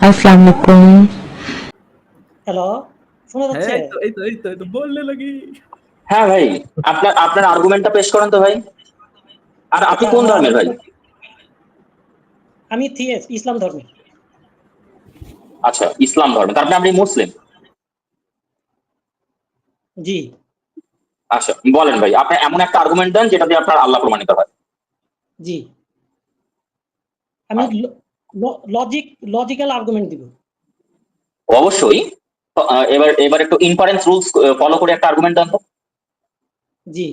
अस्सलाम वालेकुम। হ্যালো, শোনা হ্যাঁ, যাচ্ছে? এই তো বললে লাগি। হ্যাঁ ভাই, আপনার আপনার আর্গুমেন্টটা পেশ করেন তো ভাই। আর আপনি আচ্ছা, কোন আমার ধর্মের ভাই? আমি থিয়েস্ট, ইসলাম ধর্মের। আচ্ছা, ইসলাম ধর্ম, তার মানে আপনি মুসলিম। জি। আচ্ছা, বলেন ভাই, আপনি এমন একটা আর্গুমেন্ট দেন যেটা দিয়ে আপনার আল্লাহ প্রমাণিত হয়। জি। আমি আচ্ছা, লজিক্যাল আর্গুমেন্ট দিব। অবশ্যই। তো, এবার একটু ইনফারেন্স রুলস ফলো করে একটা আর্গুমেন্ট দেন তো। জি।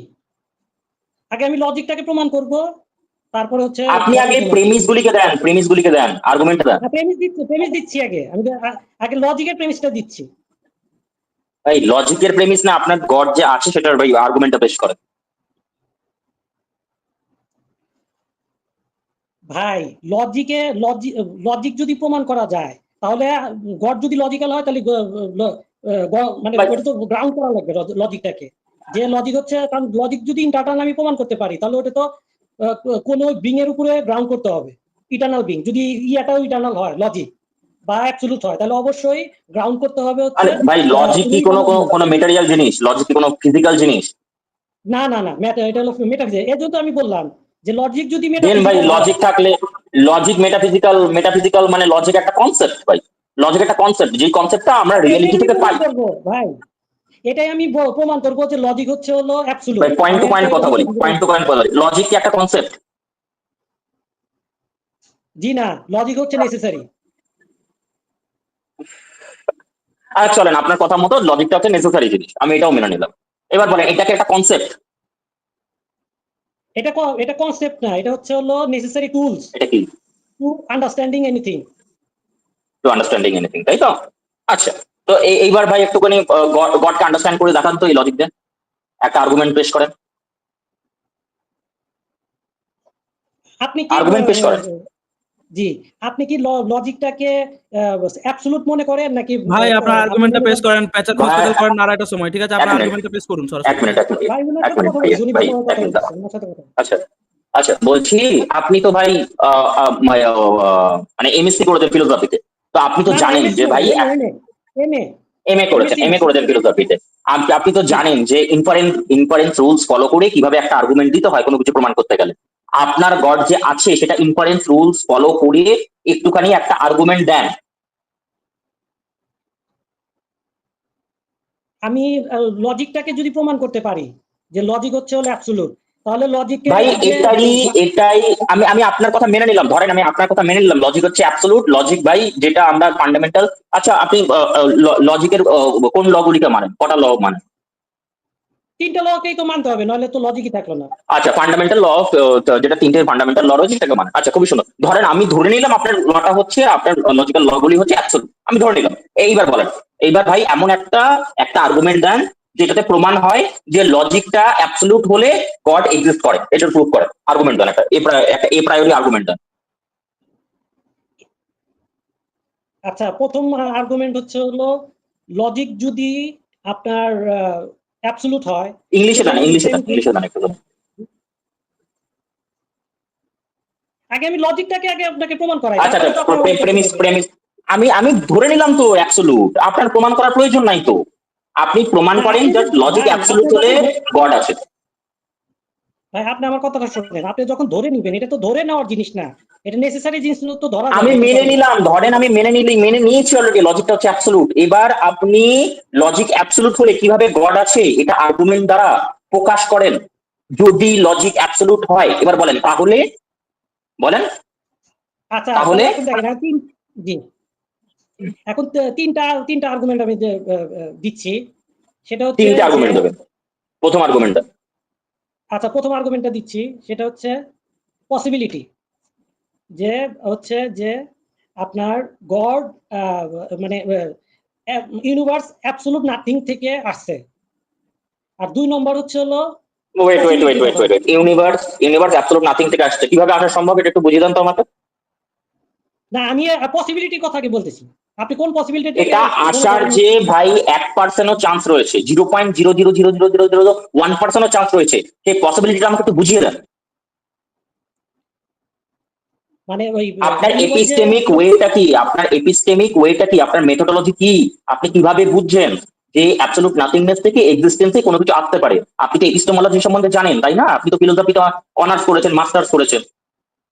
আগে আমি লজিকটাকে প্রমাণ করব, তারপরে হচ্ছে আপনি বাকি আগে প্রমাণ করব। প্রেমিস গুলিকে দেন, আর্গুমেন্টটা দেন। প্রেমিস দিচ্ছি আগে। আমি আগে লজিকের প্রেমিসটা দিচ্ছি। ভাই, লজিকের প্রেমিস না, আপনার গড যে আছে সেটার ভাই আর্গুমেন্টটা পেশ করেন। ভাই, লজিক যদি প্রমাণ করা যায়, তাহলে গড যদি লজিক্যাল হয় তাহলে মানে ভাই, ওটা তো গ্রাউন্ড করা লাগবে লজিকটাকে। যে লজিক হচ্ছে, কারণ লজিক যদি ইন্টারনাল আমি প্রমাণ করতে পারি, তাহলে ওটা তো কোন বিং এর উপরে গ্রাউন্ড করতে হবে। ইটারনাল বিং যদি ইয়াটাও ইটারনাল হয়, লজিক বা অ্যাবসলিউট হয়, তাহলে অবশ্যই গ্রাউন্ড করতে হবে হচ্ছে আরে ভাই, লজিক কি কোনো ইটারনাল বিং। কোনো মেটেরিয়াল জিনিস? লজিক কি কোনো ফিজিক্যাল জিনিস? না না না, এটা হলো মেটাফিজিক্স। এর জন্য তো আমি বললাম যে লজিক যদি দেন ভাই, মেটাফিজিক্যাল হয়। লজিক থাকলে লজিক মেটাফিজিক্যাল মানে লজিক একটা কনসেপ্ট ভাই। লজিক একটা কনসেপ্ট, যে কনসেপ্টটা আমরা এটাই রিয়েলিটি আমি থেকে প্রমাণ পাই। করবো ভাই। এটাই আমি প্রমাণ করবো যে লজিক হচ্ছে হলো অ্যাবসলিউট। ভাই, পয়েন্ট আমি টু তো পয়েন্ট এটা কথা বলি, মেটাফিজিক্যাল। লজিক কি একটা কনসেপ্ট? জি না, লজিক হচ্ছে নেসেসারি। আর চলেন, আপনার কথা মতো লজিকটা হচ্ছে নেসেসারি জিনিস, আমি এটাও মেনে নিলাম। এবার বলেন, এটাকে একটা কনসেপ্ট? এটা কনসেপ্ট না, এটা হচ্ছে হলো নেসেসারি টুলস এটা কি? To understanding anything. To understanding anything, তাই তো? আচ্ছা, তো এইবার ভাই একটুখানি গডকে আন্ডারস্ট্যান্ড করে দেখান তো এই লজিক দিয়ে, একটা আর্গুমেন্ট পেশ করেন। আপনি কি আর্গুমেন্ট পেশ করেন। জি, আপনি কি লজিকটাকে অ্যাবসলিউট মনে করেন নাকি ভাই আপনার আপনি আর্গুমেন্টটা মনে পেশ করেন? করেন, প্যাচার ভাই, খসপেদাল করেন নাড়াইটা সময়, ঠিক আছে? এক আপনার মিনিট, আর্গুমেন্টটা পেশ করুন এক সরাসরি। মিনিট, এক মিনিট, ভাই, ওনার এক সাথে মিনিট কথা ভাই, বলতেছি, উনি ভাই এক কথা মিনিট বলতেছেন, দাঁড়ান। ওনার সাথে কথা। আচ্ছা, আচ্ছা, বলছি, আপনি তো ভাই মানে এমএসসি করেছেন ফিলোসফিতে, তো আপনি তো না না, জানেন এমএসসি যে না, ভাই এমএ এমএ এমএ এমএসসি না। এমএ করেছেন ফিলোসফিতে। আপনি তো জানেন যে ইনফারেন্স রুলস ফলো করে কিভাবে একটা আর্গুমেন্ট দিতে হয় কোনো কিছু প্রমাণ করতে গেলে। আপনার গড যে আছে সেটা ইনফারেন্স রুলস ফলো করে একটুখানি একটা আর্গুমেন্ট দেন। আমি লজিকটাকে যদি প্রমাণ করতে পারি যে লজিক হচ্ছে হলো অ্যাবসলিউট, তাহলে লজিকের ভাই, যে এটাই আমি আমি আপনার কথা মেনে নিলাম, ধরেন আমি আপনার কথা মেনে নিলাম, লজিক হচ্ছে অ্যাবসলুট লজিক ভাই, যেটা আমরা ফান্ডামেন্টাল। আচ্ছা, আপনি লজিকের কোন ল গুলিকে মানেন, কটা ল মানেন? তিনটা লকেই তো মানতে হবে, নাহলে তো লজিকই থাকলো না। আচ্ছা, ফান্ডামেন্টাল ল অফ, যেটা তিনটে ফান্ডামেন্টাল ল রয়েছে সেটাকে মানে, আচ্ছা খুবই সুন্দর। ধরেন আমি ধরে নিলাম আপনার লটা হচ্ছে, আপনার লজিক্যাল ল গুলি হচ্ছে অ্যাবসলুট, আমি ধরে নিলাম। এইবার বলেন, এইবার ভাই এমন একটা একটা আর্গুমেন্ট দেন যেটাতে প্রমাণ হয় যে লজিকটা অ্যাবসলুট হলে গড এক্সিস্ট করে, এটার প্রুফ করে। আর্গুমেন্ট দেন, একটা এ প্রায়োরি আর্গুমেন্ট দেন। আচ্ছা, প্রথম আর্গুমেন্ট হচ্ছে হলো লজিক যদি আপনার অ্যাবসলিউট হয়, ইংলিশে সেটা দেন, হলো ইংলিশে সেম দেন, থিং। ইংলিশে দেন একটু। আগে আমি লজিকটাকে আগে আপনাকে প্রমাণ করাই, আচ্ছা, তারপরে তো আপনি আমাকে কোয়েশ্চেন প্রেমিস করবেন। প্রেমিস আমি আমি ধরে নিলাম তো অ্যাবসলুট, আপনার প্রমাণ করার প্রয়োজন নাই তো। আপনি প্রমাণ না, করেন আপনি জাস্ট লজিক ভাই, আপনি অ্যাবসলুট হলে যখন গড আছে। ভাই, আপনি আমার কথাটা শুনবেন। আপনি যখন ধরে নিবেন, এটা তো ধরে নেওয়ার জিনিস না, এটা নেসেসারি জিনিস তো ধরা যায় আমি না। কি মেনে কথা বলেন? নিলাম, ধরেন আমি মেনে নিয়েছি অলরেডি, লজিকটা হচ্ছে অ্যাবসলুট। এবার আপনি লজিক অ্যাবসলুট হলে কিভাবে গড আছে এটা আর্গুমেন্ট দ্বারা প্রকাশ করেন। যদি লজিক অ্যাবসলুট হয়, এবার বলেন তাহলে, বলেন আচ্ছা, তাহলে। তাহলে এখন দেখেন, জি, এখন তিনটা তিনটা আর্গুমেন্ট আমি দিচ্ছি। সেটা হচ্ছে তিনটে যে, আর্গুমেন্ট দেবেন, প্রথম আর্গুমেন্টটা। আচ্ছা, প্রথম আর্গুমেন্টটা দিচ্ছি, সেটা হচ্ছে পসিবিলিটি। যে হচ্ছে যে আপনার গড মানে ইউনিভার্স অ্যাবসলিউট নাথিং থেকে আসছে। আর ২ নম্বর হচ্ছে হলো ওয়েট ওয়েট ওয়েট পসিবিলিটির ওয়েট কথা ওয়েট বলছি। ইউনিভার্স অ্যাবসলুট নাথিং থেকে আসছে, কিভাবে আসা সম্ভব এটা একটু বুঝিয়ে দেন তো আমাকে। না, আমি পসিবিলিটির কথা কি বলতেছি। আপনি কোন পসিবিলিটিটাকে এটা মনে আসার করেন? যে ভাই 1%ও চান্স রয়েছে, 0.0000001%ও চান্স রয়েছে, সেই পসিবিলিটিটা আমাকে একটু বুঝিয়ে দেন। মানে ওই আপনার universe যে এপিস্টেমিক ওয়েটা কি, আপনার এপিস্টেমিক ওয়েটা কি, আপনার মেথোডোলজি কি, আপনি কিভাবে বুঝছেন যে অ্যাবসলিউট নাথিংনেস থেকে এক্সিস্টেন্সে কোনো কিছু আসতে পারে? আপনি তো এপিস্টেমোলজি সম্বন্ধে জানেন তাই না? আপনি তো ফিলোসফিতে অনার্স করেছেন, মাস্টার্স করেছেন,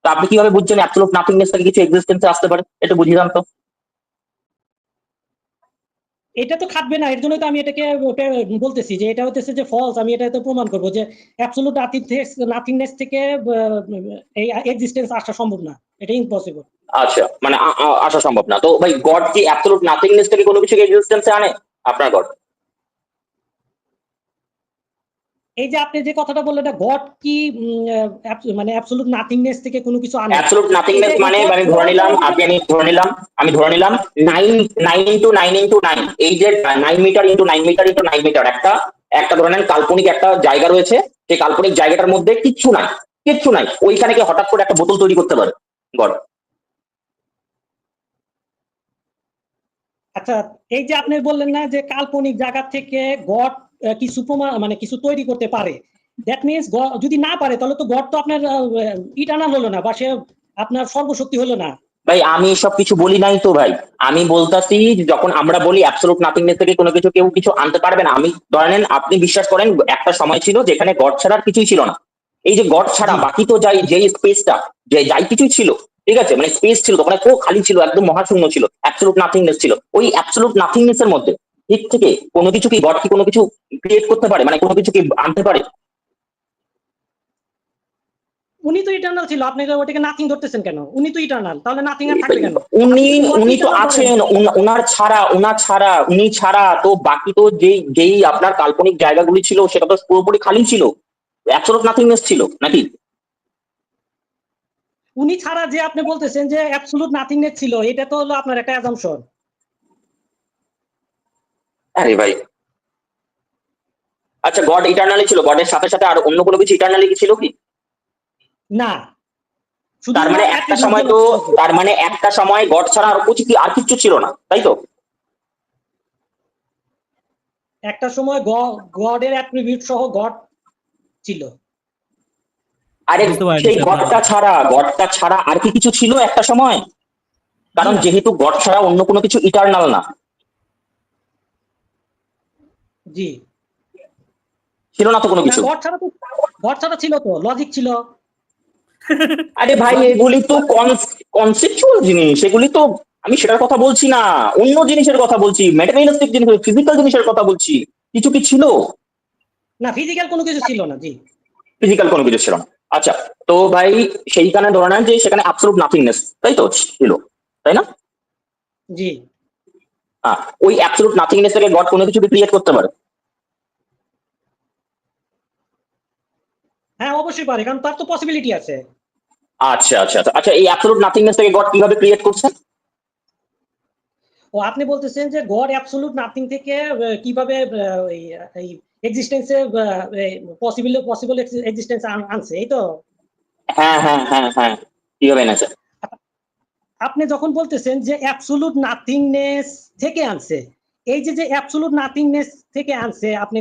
তো আপনি কিভাবে বুঝছেন অ্যাবসলিউট নাথিংনেস থেকে কিছু এক্সিস্টেন্সে আসতে পারে? এটা বুঝিয়ে দেন তো। এটা তো খাটবে না, এর জন্যই তো আমি এটাকে বলতেছি যে এটা হচ্ছে যে ফলস। আমি এটা তো প্রমাণ করবো যে অ্যাবসলিউট নাথিংনেস থেকে এই এক্সিস্টেন্স আসা সম্ভব না, এটা ইম্পসিবল। আচ্ছা, মানে আসা সম্ভব না। তো ভাই গড কি অ্যাবসলিউট নাথিংনেস থেকে কোনো কিছু এক্সিস্টেন্সে আনে? আপনার গড এই যে আপনি যে কথাটা বললেন, এটা গড কি মানে অ্যাবসলিউট নাথিংনেস থেকে কোনো কিছু আনে? অ্যাবসলিউট এটা নাথিংনেস মানে এটা আমি ধরে প্রমাণ নিলাম, করার জন্য আমি ধরে নিলাম 9 এই যে 9 metre into 9 metre into 9 metre একটা একটা ধরে নেন কাল্পনিক একটা জায়গা রয়েছে, সেই কাল্পনিক জায়গাটার মধ্যে কিচ্ছু নাই, কিচ্ছু নাই, ওইখানে কি হঠাৎ করে একটা বোতল তৈরি করতে পারে গড? আচ্ছা, এই যে আপনি বললেন না যে কাল্পনিক জায়গা থেকে গড কিছু প্রমাণ মানে কিছু তৈরি করতে পারে, দ্যাট মিনস যদি না পারে তাহলে তো গড তো আপনার ইটার্নাল হলো না, বা সে আপনার সর্বশক্তি হলো না। ভাই আমি সব কিছু বলি নাই তো ভাই, আমি বলতাছি যে যখন আমরা বলি অ্যাবসলিউট নাথিংনেস থেকে কোনো কিছু কেউ কিছু আনতে পারবে না, আমি ধরে নেন আপনি বিশ্বাস করেন একটা সময় ছিল যেখানে গড ছাড়া আর কিছুই ছিল না। এই যে গড ছাড়া জি বাকি তো যাই যে স্পেসটা, যে যাই কিছুই ছিল, ঠিক আছে, মানে স্পেস ছিল তখন খুব খালি ছিল, একদম মহাশূন্য ছিল, অ্যাবসলিউট নাথিংনেস ছিল। ওই অ্যাবসলিউট নাথিংনেস এর মধ্যে ঠিক থেকে কোনো কিছু কি গড কি কোনো কিছু ক্রিয়েট করতে পারে, মানে কোনো কিছু কি আনতে পারে? উনি তো ইটার্নাল ছিল, আপনি ওটাকে নাথিং ধরতেছেন কেন? উনি তো ইটার্নাল, তাহলে নাথিং আর থাকবে কেন? আপনি উনি যদি গডকে উনি তো ইটার্নাল ধরেন। আছেন, উনি ছাড়া তো বাকি তো যেই যেই আপনার কাল্পনিক জায়গাগুলি ছিল সেটা তো পুরোপুরি খালি ছিল, অ্যাবসলিউট নাথিংনেস ছিল নাকি? উনি ছাড়া যে আপনি বলতেছেন যে অ্যাবসলিউট নাথিংনেস ছিল, এটা তো হলো আপনার একটা অ্যাজাম্পশন। আরে ভাই, আচ্ছা গড ইটারনালি ছিল, গডের সাথে সাথে আর অন্য কোনো কিছু ইটারনালি ছিল কি? না, শুধু তার মানে ওনার একটা অ্যাট্রিবিউট সময় গুলো তো, ছিল। তার মানে একটা সময় গড ছাড়া আর কিছু কি আর কিছু ছিল না, তাই তো? একটা সময় গডের অ্যাট্রিবিউট সহ গড ছিল। আরে বুঝতে পারিনি সেই স্যার তাহলে। গডটা ছাড়া আর কি কিছু ছিল একটা সময়? জি কারণ না, যেহেতু গড ছাড়া অন্য কোনো কিছু ইটারনাল না, জি ছিল না তো কোনো না, কিছু। গড ছাড়া ছিল তো, লজিক ছিল। আরে ভাই লজিক এগুলি তো কনসেপচুয়াল জিনিস, এগুলি তো, আমি সেটার কথা বলছি না, অন্য জিনিসের কথা বলছি, ম্যাটেরিয়ালিস্টিক জিনিস, ফিজিক্যাল জিনিসের কথা বলছি। কিছু কি ছিল? না, ফিজিক্যাল কোনো কিছু ছিল না। জি ফিজিক্যাল কোনো কিছু ছিল না। আচ্ছা, তো ভাই সেইখানে ধরে নেন যে সেখানে অ্যাবসলিউট নাথিংনেস তাই তো ছিল, তাই না? জি ওই অ্যাবসলিউট নাথিংনেস থেকে গড কোনো কিছু ক্রিয়েট করতে পারে? হ্যাঁ, অবশ্যই পারে, কারণ তার তো পসিবিলিটি আছে। আচ্ছা আচ্ছা আচ্ছা আচ্ছা, এই অ্যাবসলিউট নাথিংনেস থেকে গড কিভাবে ক্রিয়েট করছে? ও, আপনি বলতেছেন যে গড অ্যাবসলিউট নাথিং থেকে কিভাবে এই এক্সিস্টেন্সে পসিবল এক্সিস্টেন্স আনছে, এই তো? হ্যাঁ হ্যাঁ হ্যাঁ হ্যাঁ, কিভাবে এনেছে? আপনি যখন বলতেছেন যে অ্যাবসলিউট নাথিংনেস থেকে আনছে, এই যে যে অ্যাবসলিউট নাথিংনেস থেকে আনছে, আপনি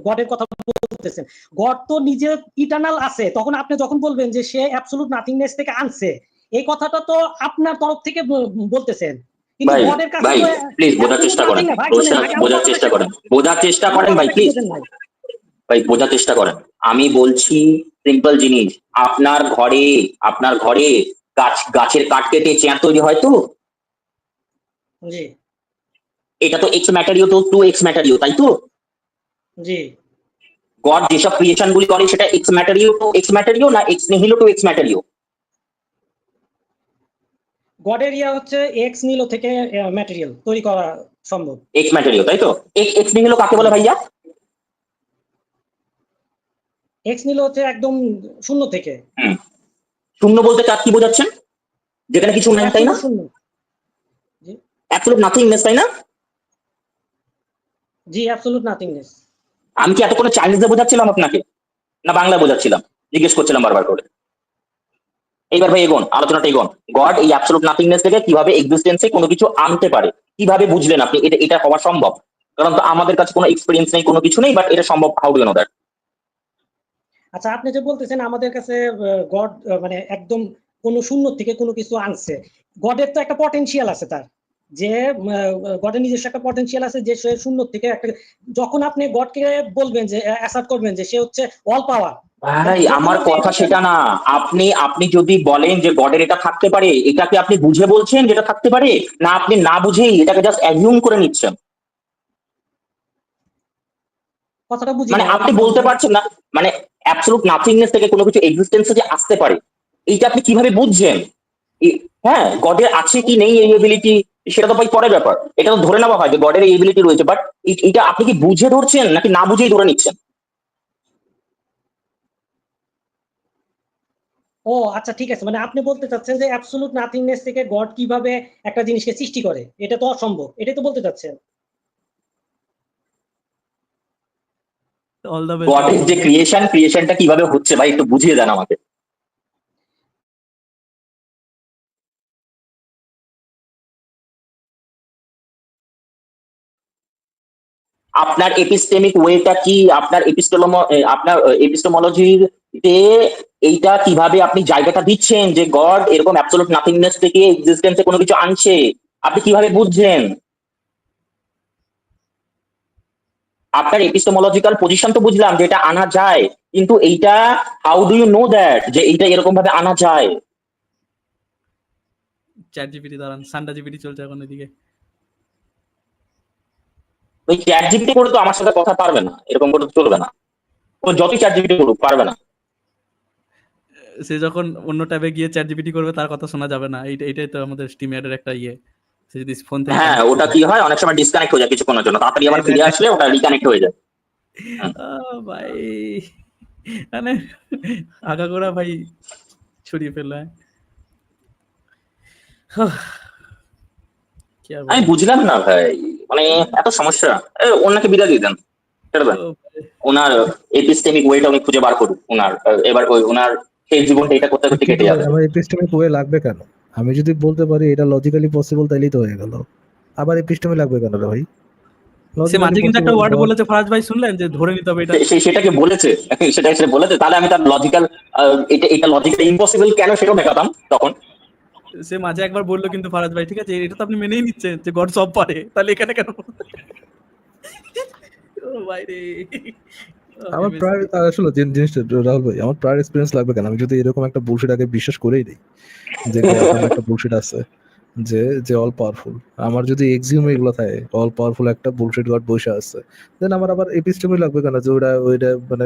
গডের কথা বলতেছেন। গড তো নিজে ইটার্নাল আছে, তখন আপনি যখন বলবেন যে সে অ্যাবসলিউট নাথিংনেস থেকে আনছে, এই কথাটা তো আপনার তরফ থেকে বলতেছেন, কিন্তু ভাই গডের কাছে ভাই তো প্লিজ বোঝার অ্যাবসলিউট চেষ্টা করেন, নাথিং না। ভাই শুনেন, আগে আমার বোঝার কথাটা চেষ্টা শেষ করেন, হোক। বোঝার চেষ্টা আমার করেন ভাই কথাটা কি প্লিজ। বলেন ভাই? ভাই বোঝার চেষ্টা করেন, আমি বলছি সিম্পল জিনিস, আপনার ঘরে গাছের কাঠ কেটে চেয়ার তৈরি হয় তো, জি এটা তো এক্স ম্যাটারিও তো টু এক্স ম্যাটারিও, তাই তো? জি গড যেসব ক্রিয়েশন গুলি করে সেটা এক্স ম্যাটারিও টু এক্স ম্যাটারিও না এক্স নিহিলো টু এক্স ম্যাটারিও? গডের ইয়া হচ্ছে এক্স নিলো থেকে ম্যাটেরিয়াল তৈরি করা সম্ভব। এক্স ম্যাটারিও, তাই তো? এক্স নিহিলো কাকে জি, বলে ভাইয়া? এক্স নিলো হচ্ছে একদম শূন্য থেকে। হুম, শূন্য বলতে কার কি বোঝাচ্ছেন? যেখানে কিছু নাই, তাই না? অ্যাবসলিউট শূন্য। জি অ্যাবসলিউট নাথিংনেস, তাই না? জি, অ্যাবসলিউট নাথিংনেস। আমি কি এতক্ষণে চাইনিজে বোঝাচ্ছিলাম আপনাকে, না বাংলা বোঝাচ্ছিলাম? জিজ্ঞেস করছিলাম বারবার করে। এইবার ভাই এগোন, আলোচনাটা এগোন। গড এই অ্যাবসলিউট নাথিংনেস থেকে কিভাবে এক্সিস্টেন্সে কোনো কিছু আনতে পারে, কিভাবে বুঝলেন আপনি এটা এটা হওয়া সম্ভব? কারণ তো আমাদের কাছে কোনো এক্সপেরিয়েন্স নেই, কোনো কিছু নেই, বাট এটা সম্ভব, how do you know that? আচ্ছা, আপনি যে বলতেছেন আমাদের কাছে গড মানে একদম কোনো শূন্য থেকে কোনো কিছু আনছে। গডের তো একটা পটেনশিয়াল আছে তার, যে গডের নিজস্ব একটা পটেনশিয়াল আছে, যে সে শূন্য থেকে একটা, যখন আপনি গডকে বলবেন যে অ্যাসার্ট করবেন যে সে হচ্ছে অল পাওয়ার, ভাই আমার কথা সেটা না, আপনি আপনি যদি বলেন যে গডের এটা থাকতে পারে, এটাকে আপনি বুঝে বলছেন যেটা থাকতে পারে, না আপনি না বুঝেই এটাকে জাস্ট অ্যাজিউম করে নিচ্ছেন? কথাটা বুঝি মানে না। আপনি বলতে পারছেন না, মানে অ্যাবসলিউট নাথিংনেস থেকে কোনো কিছু এক্সিস্টেন্সে যে আসতে পারে, এইটা আপনি কিভাবে বুঝছেন? হ্যাঁ, গডের আছে কি নেই এই এবিলিটি, সেটা তো ভাই পরের ব্যাপার। এটা তো ধরে নেওয়া হয় যে গডের এই এবিলিটি রয়েছে, বাট এটা আপনি কি বুঝে ধরছেন নাকি না বুঝেই ধরে নিচ্ছেন? ও আচ্ছা, ঠিক আছে, মানে আপনি বলতে চাচ্ছেন যে অ্যাবসলিউট নাথিংনেস থেকে গড কিভাবে একটা জিনিসকে সৃষ্টি করে, এটা তো অসম্ভব, এটাই তো বলতে চাচ্ছেন। All the best. গডের যে ক্রিয়েশনটা কিভাবে হচ্ছে ভাই একটু বুঝিয়ে দেন আমাকে। আপনার এপিস্টেমিক ওয়েটা কি, আপনার আপনার এপিস্টেমোলজিতে এইটা কিভাবে আপনি জায়গাটা দিচ্ছেন যে গড এরকম অ্যাবসলিউট নাথিংনেস থেকে এক্সিস্টেন্সে কোনো কিছু আনছে, আপনি কিভাবে বুঝছেন? আপনার এপিস্টেমোলজিক্যাল পজিশন তো বুঝলাম যে এটা আনা যায়, কিন্তু এইটা how do you know that যে এইটা এরকম ভাবে আনা যায়? চ্যাট জিপিটি দাঁড়ান, সান্ডা জিপিটি চলছে এখন এদিকে। ওই চ্যাট জিপিটি করে তো আমার সাথে কথা পারবে না, এরকম করে তো চলবে না। ও যতই চ্যাট জিপিটি করুক পারবে না। সে যখন অন্য ট্যাবে গিয়ে চ্যাট জিপিটি করবে তার কথা শোনা যাবে না, এইটাই তো আমাদের স্টিম অ্যাডের একটা ইয়ে। সে যদি ফোন থেকে হ্যাঁ, ওটা কি হয় অনেক সময় ডিসকানেক্ট হয়ে যায় কিছুক্ষণের জন্য, তাড়াতাড়ি আবার ফিরে আসলে ওটা রিকানেক্ট হয়ে যায়। ভাই মানে আগাগোড়া ভাই ছড়িয়ে ফেললো। কি আর আমি বলবো? বুঝলাম না ভাই, মানে এত সমস্যা। ওনাকে বিদায় দিয়ে দেন, ছেড়ে দেন। ওনার এপিস্টেমিক ওয়েটা উনি খুঁজে বার করুন, ওনার এবার ওনার শেষ জীবনটা এটা করতে করতে কিন্তু কেটে ভাই যাবে। আমার এপিস্টেমিক ওয়ে লাগবে কেন? আমি যদি বলতে পারি এটা লজিক্যালি পসিবল তাইলেই তো হয়ে গেল। আবার এপিস্টেমি লাগবে কেন রে ভাই? সে মাঝে কিন্তু একটা ওয়ার্ড God- বলেছে ফারাজ ভাই, শুনলেন যে ধরে নিতে হবে এটা? সেটাকে বলেছে, সে বলেছে, তাহলে আমি তার লজিক্যাল, এটা লজিক্যালি ইম্পসিবল কেন সেটাও দেখাতাম তখন। সে মাঝে একবার বললো কিন্তু ফারাজ ভাই, ঠিক আছে এটা তো আপনি মেনেই নিচ্ছেন যে গড সব পারে, তাহলে এখানে কেন? ও ভাই রে। আমার প্রায় আসলে জিনিসটা রাহুল ভাই, আমার প্রায় এক্সপিরিয়েন্স লাগবে কেন? আমি যদি এরকম একটা বুলশিট আগে বিশ্বাস করেই দিই যে গড নামে একটা বুলশিট আছে, যে যে অল পাওয়ারফুল, আমার যদি এক্সিউম এগুলো থাকে অল পাওয়ারফুল একটা বুলশিট গড বসে আছে, দেন আমার আবার এপিস্টেমি লাগবে কেন? যে ওইটা মানে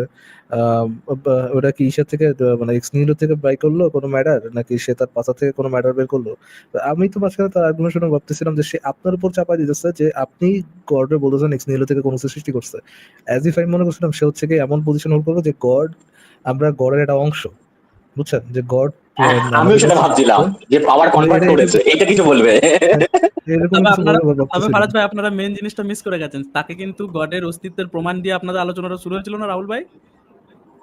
ওটা কি ঈশার থেকে মানে এক্স নিহিলো থেকে বাই করলো কোনো ম্যাটার, নাকি সে তার পাশা থেকে কোনো ম্যাটার বের করলো? আমি তো মাঝখানে তার আর্গুমেন্ট শুনে ভাবতেছিলাম যে সে আপনার উপর চাপাই দিতেছে যে আপনি গডে বলতেছেন এক্স নিহিলো থেকে কোনো কিছু সৃষ্টি করছে, অ্যাজ ইফ আমি মনে করছিলাম সে হচ্ছে কি এমন পজিশন হোল্ড করবো যে গড, আমরা গডের একটা অংশ, বুঝছেন? যে গড আমিও সেটা ভাবছিলাম যে পাওয়ার কনভার্ট করেছে, এটা কিছু বলবে। এরকম তবে কিছু আপনারা, বলবো তবে ভাবতেছিলাম। ফারাজ ভাই আপনারা মেন জিনিসটা মিস করে গেছেন, তাকে কিন্তু গডের অস্তিত্বের প্রমাণ দিয়ে আপনাদের আলোচনাটা শুরু হয়েছিল না রাহুল ভাই?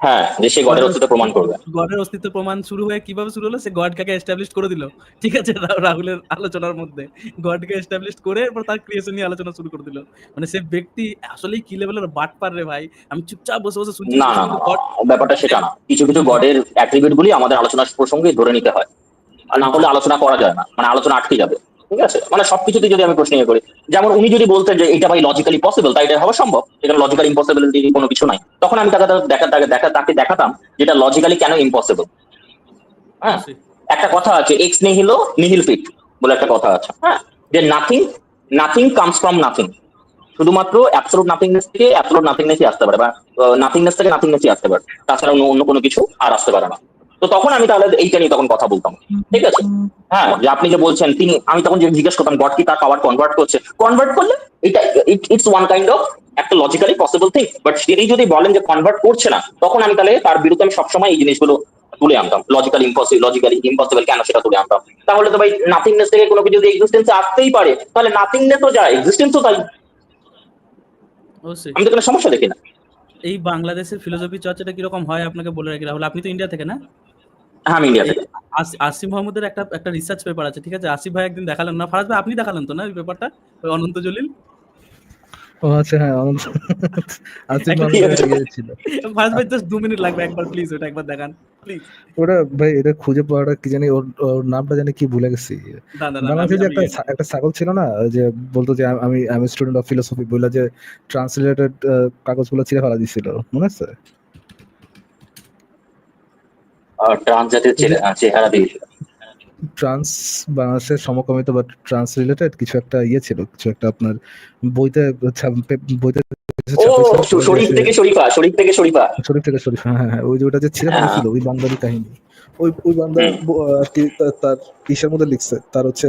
হ্যাঁ, যে সে গডের অস্তিত্ব প্রমাণ করবে। গডের অস্তিত্ব প্রমাণ শুরু হয়ে কিভাবে শুরু হলো? সে গডকে এস্টাবলিশ করে দিল, ঠিক আছে, রাহুলের আলোচনার মধ্যে গডকে এস্টাবলিশ করে এরপর তার ক্রিয়েশন নিয়ে আলোচনা শুরু করে দিল। মানে সে ব্যক্তি আসলেই কি লেভেলের বাটপার রে ভাই। আমি চুপচাপ বসে বসে শুনছি, না না কিন্তু না, গড ব্যাপারটা সেটা না। কিছু কিছু গডের অ্যাট্রিবিউট গুলি আমাদের আলোচনার প্রসঙ্গে ধরে নিতে হয়, আর না হলে আলোচনা করা যায় না, মানে আলোচনা আটকে যাবে। ঠিক আছে, মানে সবকিছুতে যদি আমি প্রশ্ন ইয়ে করি, যেমন উনি যদি বলতেন যে এটা ভাই লজিক্যালি পসিবল, তাই এটা হওয়া সম্ভব, এটা লজিক্যাল ইম্পসিবিলিটি কোনো কিছু নাই, তখন আমি তাকে দেখাতাম যেটা লজিক্যালি কেন ইম্পসিবল। হ্যাঁ, একটা কথা আছে, এক্স নিহিলো নিহিল ফিট বলে একটা কথা আছে, হ্যাঁ, যে নাথিং কামস ফ্রম নাথিং। শুধুমাত্র অ্যাবসলুট নাথিংনেস থেকে অ্যাবসলুট নাথিংনেসই আসতে পারে, বা নাথিংনেস থেকে নাথিংনেসই আসতে পারে, তাছাড়া অন্য কোনো কিছু আর আসতে পারে না। তো তখন আমি তাহলে এইটা নিয়ে তখন কথা বলতাম, ঠিক আছে। হ্যাঁ, যে আপনি যে বলছেন তিনি, আমি তখন যে জিজ্ঞেস করতাম গড কি তার পাওয়ার কনভার্ট করলে, এটা ইটস ওয়ান কাইন্ড অফ একটা লজিক্যালি পসিবল থিং, বাট তিনি যদি বলেন যে কনভার্ট করছে না, তখন আমি তাহলে তার বিরুদ্ধে আমি সবসময় এই জিনিসগুলো তুলে আনতাম, লজিক্যালি ইম্পসিবল কেন সেটা তুলে আনতাম। তাহলে তো ভাই নাথিংনেস থেকে কোনো কিছু যদি এক্সিস্টেন্সে আসতেই পারে, তাহলে নাথিংনেসও যায়, এক্সিস্টেন্সও তাই। অবশ্যই। আমি তো কোনো সমস্যা দেখি না। এই বাংলাদেশের ফিলোসফি চর্চাটা কিরকম হয় আপনাকে বলে রাখি রাহুল, আপনি তো ইন্ডিয়া থেকে না? হ্যাঁ, আমি ইন্ডিয়া থেকে। আসিফ মাহমুদের একটা রিসার্চ পেপার আছে, ঠিক আছে, আসিফ ভাই একদিন দেখালেন না, ফারাজ ভাই আপনি দেখালেন তো না ওই পেপারটা, ওই অনন্ত জলিল? ও আচ্ছা, হ্যাঁ আসিফ একটা মাহমুদের ইয়ে ছিল। ফার্স্ট ভাই জাস্ট 2 মিনিট লাগবে, একবার প্লিজ ওটা একবার দেখান প্লিজ। ওটা ভাই, এটা খুঁজে পাওয়াটা কি জানি, ওর ওর নামটা জানি কি ভুলে গেছি। দাঁড়ান বাংলাদেশে আমি যে আমি একটা ছাগল ছিল না, ওই যে বলতো যে আমি স্টুডেন্ট অফ ফিলোসফি বলে, যে ট্রান্সলেটেড কাগজগুলো ছিঁড়ে ফেলা দিছিল, মনে আছে? ট্রান্স জাতির চেহারা দিয়েছিল। ট্রান্স বাংলাদেশের সমকামিতা বা ট্রান্স রিলেটেড কিছু একটা ইয়ে ছিল, কিছু একটা আপনার বইতে বইতে ও ছাপাইছিল, শরীফ থেকে শরীফা, শরীফ থেকে শরীফা। শরীফ থেকে শরীফ, হ্যাঁ হ্যাঁ হ্যাঁ, ওই যে ওটা যে ছিঁড়ে ফেলেছিল, ওই বান্দারি কাহিনী। ওই বান্দা হুম। আর কি তার ইসের মধ্যে লিখছে, তার হচ্ছে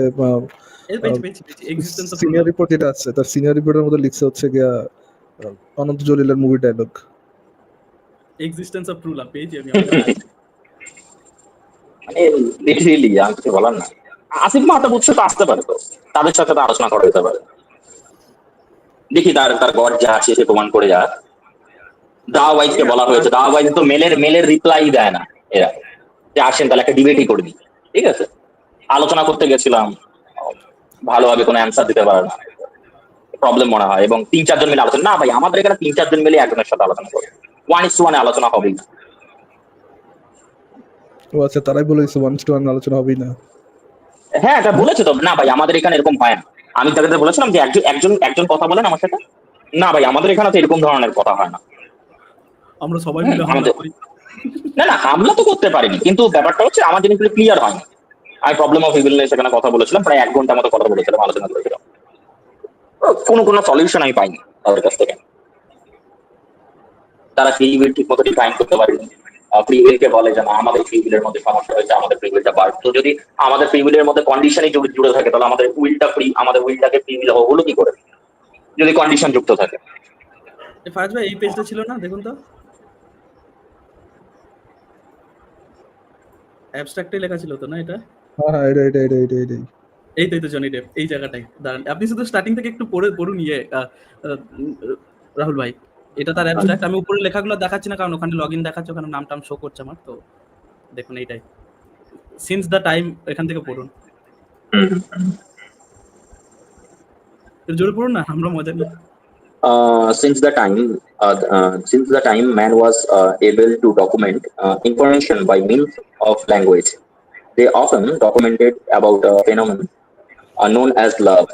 পেয়েছি এক্সিস্টেন্স অফ সিনিয়র রিপোর্ট যেটা আছে, তার সিনিয়র রিপোর্টের মধ্যে লিখছে হচ্ছে গিয়া অনন্ত জলিলের movie dialogue. Existence of true love পেয়েছি আমি। মানে লিটারেলি আমি কিছু বলার না। আসিফ মাহতা বুঝছে তো আসতে পারে, তো তাদের সাথে তো আলোচনা করা যেতে পারে। দেখি তার তার গড যা আছে সে প্রমাণ করে যা। দাওয়াইজ কে বলা হয়েছে, দাওয়াইজ তো মেলের রিপ্লাই দেয় না এরা, যে আসেন তাহলে একটা ডিবেটই করবি, ঠিক আছে। আলোচনা করতে গেছিলাম, ভালোভাবে কোনো অ্যান্সার দিতে পারে না, প্রবলেম মনে হয়। এবং 3-4 জন মিলে আলোচনা, না ভাই আমাদের এখানে 3-4 জন মিলে একজনের সাথে আলোচনা করবে, 1:1 আলোচনা হবেই না। ও আচ্ছা, তারাই বলেছে 1:1 আলোচনা হবেই না। হ্যাঁ এটা বলেছে তো, না ভাই আমাদের এখানে এরকম হয় না। আমি তাদের বলেছিলাম যে একজন একজন কথা বলেন আমার সাথে, না ভাই আমাদের এখানে তো এরকম ধরনের কথা হয় না। আমরা সবাই মিলে হামলা করি। না হামলা তো করতে পারিনি, কিন্তু ব্যাপারটা হচ্ছে আমার জিনিসগুলো ক্লিয়ার হয় না। আমি প্রবলেম অফ ইভিল নিয়ে সেখানে কথা বলেছিলাম, প্রায় 1 ঘন্টা মতো কথা বলেছিলাম, আলোচনা করেছিলাম। কোনো সলিউশন আমি পাইনি তাদের কাছ থেকে। তারা ফ্রি উইল ঠিক মতো ডিফাইন করতে পারেনি। ফ্রি উইলকে বলে যে না আমাদের ফ্রি উইলের মধ্যে সমস্যা হয়েছে, আমাদের ফ্রি উইলটা বাড়। তো যদি আমাদের ফ্রি উইলের মধ্যে কন্ডিশনই জুড়ে থাকে, তাহলে আমাদের উইলটা ফ্রি, আমাদের উইলটাকে ফ্রি উইল হলো কি করে যদি কন্ডিশন যুক্ত থাকে? ফার্স্ট ভাই এই পেজটা ছিল না, দেখুন তো অ্যাবস্ট্রাক্টে লেখা ছিল তো না এটা? হ্যাঁ হ্যাঁ, এটাই। এই তো জনি ডেপ এই জায়গাটাই দাঁড়ান, আপনি শুধু স্টার্টিং থেকে একটু পড়ুন ইয়ে রাহুল ভাই, এটা তার অ্যাবস্ট্রাক্ট। আমি উপরে লেখাগুলো দেখাচ্ছি না কারণ ওখানে লগইন দেখাচ্ছে, ওখানে নাম টাম শো করছে আমার। তো দেখুন এইটাই, সিন্স দ্য টাইম, এখান থেকে পড়ুন, জোরে পড়ুন না, আমরা মজা নিই। Since the time man was able to document information by means of language, they often documented about a phenomenon known as love,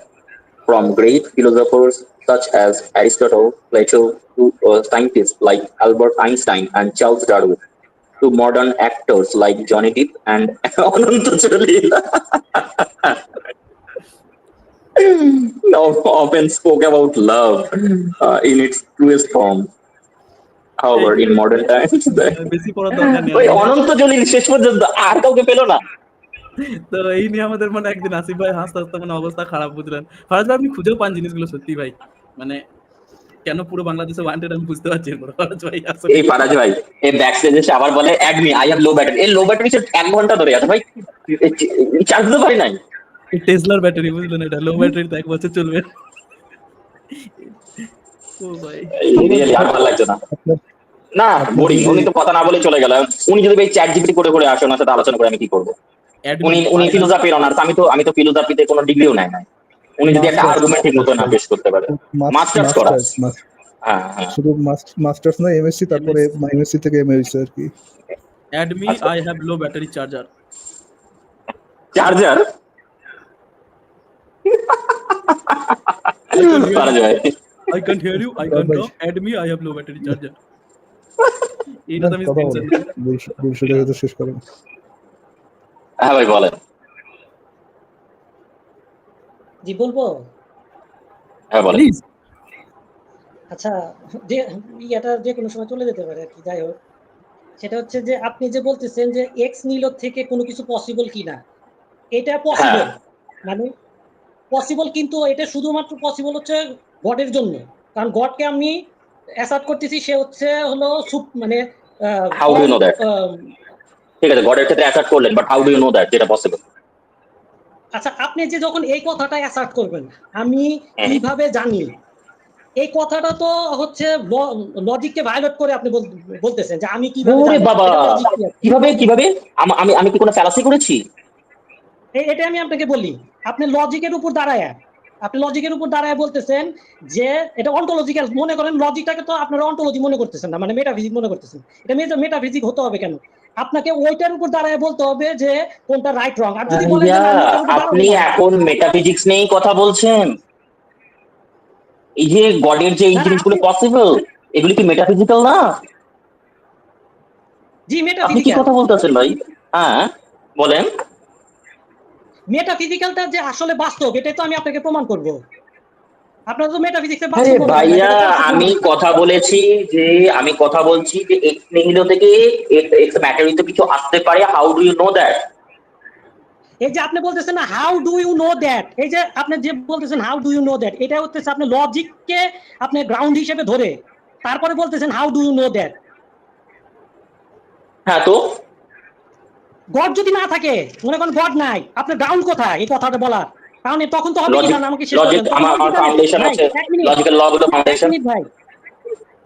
from great philosophers such as Aristotle, Plato, to scientists like Albert Einstein and Charles Darwin, to modern actors like Johnny Depp and Anant Jalil. Now often spoke about love in its truest form. However, in modern times, বেশি পড়ার দরকার নেই। ওই অনন্ত জলিল শেষ পর্যন্ত আর কাউকে পেল না। তো এই নিয়ে আমাদের মানে একদিন আসিফ ভাই হাসতে হাসতে মানে অবস্থা খারাপ, বুঝলেন ফারাজ ভাই? আপনি খুঁজেও পান জিনিসগুলো সত্যি ভাই, মানে কেন পুরো বাংলাদেশে ওয়ান্টেড আমি বুঝতে পারছি না ফারাজ ভাই। এই ফারাজ ভাই এই ব্যাক স্টেজে এসে আবার বলে অ্যাডমি আই হ্যাভ লো ব্যাটারি। এই লো ব্যাটারি সে 1 ঘন্টা ধরে আছে ভাই, চার্জ দিতে পারি নাই। টেসলার ব্যাটারি, বুঝলেন? এটা লো ব্যাটারিতে 1 বছর চলবে। ও ভাই রিয়েলি আর ভালো লাগছে না। না বোরিং, উনি তো কথা না বলে চলে গেল। উনি যদি এই চ্যাট জিপিটি করে আসে ওনার সাথে আলোচনা করে আমি কি করবো? উনি ফিলোসফির অনার্স, আমি তো ফিলোসফিতে কোনো ডিগ্রিও নাই। উনি যদি একটা আর্গুমেন্ট ঠিক মতো না পেশ করতে পারে, মাস্টার্স করা। হ্যাঁ শুধু মাস্টার্স না, এমএসসি, তারপরে এমএসসি থেকে এমএ হইছে আর কি। অ্যাডমি I have low battery charger. Faraz ভাই I can't hear you. I can't talk. Add me. I have low battery charger. এটা তো আমি স্ক্রিনশট বুলশিট শেষ করেন। হ্যাঁ ভাই বলেন। জি বলবো? হ্যাঁ বলেন। প্লিজ। আচ্ছা, এটা যে কোনো সময় চলে যেতে পারে আর কি। যাই হোক, সেটা হচ্ছে যে আপনি যে বলতেছেন যে এক্স নিল থেকে কোনো কিছু পসিবল কিনা, এটা পসিবল, মানে পসিবল, কিন্তু এটা শুধুমাত্র পসিবল হচ্ছে গডের জন্য। কারণ গডকে আমি অ্যাসার্ট করতেছি, সে হলো মানে how do you know that? ঠিক আছে, গডের ক্ষেত্রে অ্যাসার্ট করলেন, but how do you know that যেটা পসিবল? আচ্ছা, আপনি যে যখন এই কথাটা অ্যাসার্ট করবেন, আমি কিভাবে জানি, এই কথাটা তো হচ্ছে লজিককে ভায়োলেট করে আপনি বলতেছেন যে আমি কিভাবে জানি। বাবা কিভাবে আমি কি কোনো ফ্যালাসি করেছি? এটা আমি আপনাকে বলি, আপনি লজিকের উপর দাঁড়ায় আপনি লজিকের উপর দাঁড়ায় বলতেছেন যে এটা অন্টোলজিক্যাল, মনে করেন লজিকটাকে তো আপনারা অন্টোলজি মনে করতেছেন না, মানে মেটাফিজিক মনে করতেছেন। এটা মেটাফিজিক হতে হবে কেন? আপনাকে ওইটার উপর দাঁড়ায় বলতে হবে যে কোনটা রাইট রং। আর যদি বলেন যে না, আমি ওইটার উপর আপনি দাঁড়াবো না, এখন মেটাফিজিক্স নিয়েই কথা বলছেন? এই যে গডের যে এই না, জিনিসগুলো আপনি- পসিবল, এগুলি কি মেটাফিজিক্যাল না? জি আপনি কি মেটাফিজিক্যাল। কথা বলতেছেন ভাই? হ্যাঁ বলেন। মেটাফিজিক্যালটা যে আসলে বাস্তব, এটাই তো আমি আপনাকে প্রমাণ করব। আপনারা তো মেটাফিজিক্সের আরে বাস্তব মনে করেন না, ভাইয়া, সেটা তো আসলে আমি প্রমাণ। কথা বলেছি যে এক্স নিহিলো থেকে এক্স ম্যাটারিতে কিছু আসতে পারে। How do you know that? এই যে আপনি বলতেছেন না how do you know that, এই যে আপনি যে বলতেছেন how do you know that, এটা হচ্ছে আপনি লজিককে আপনি গ্রাউন্ড হিসেবে ধরে তারপরে বলতেছেন how do you know that. হ্যাঁ তো গড যদি না থাকে, মনে করেন গড নাই, আপনার গ্রাউন্ড কোথায় এই কথাটা বলার? কারণ তখন তো হবে কি লজিক জানেন, আমাকে শেষ লজিক করবেন, তখন আমার হবে কি জানেন? ফাউন্ডেশন ভাই আছে, এক মিনিট, লজিক্যাল ল গুলো এক ফাউন্ডেশন। মিনিট ভাই,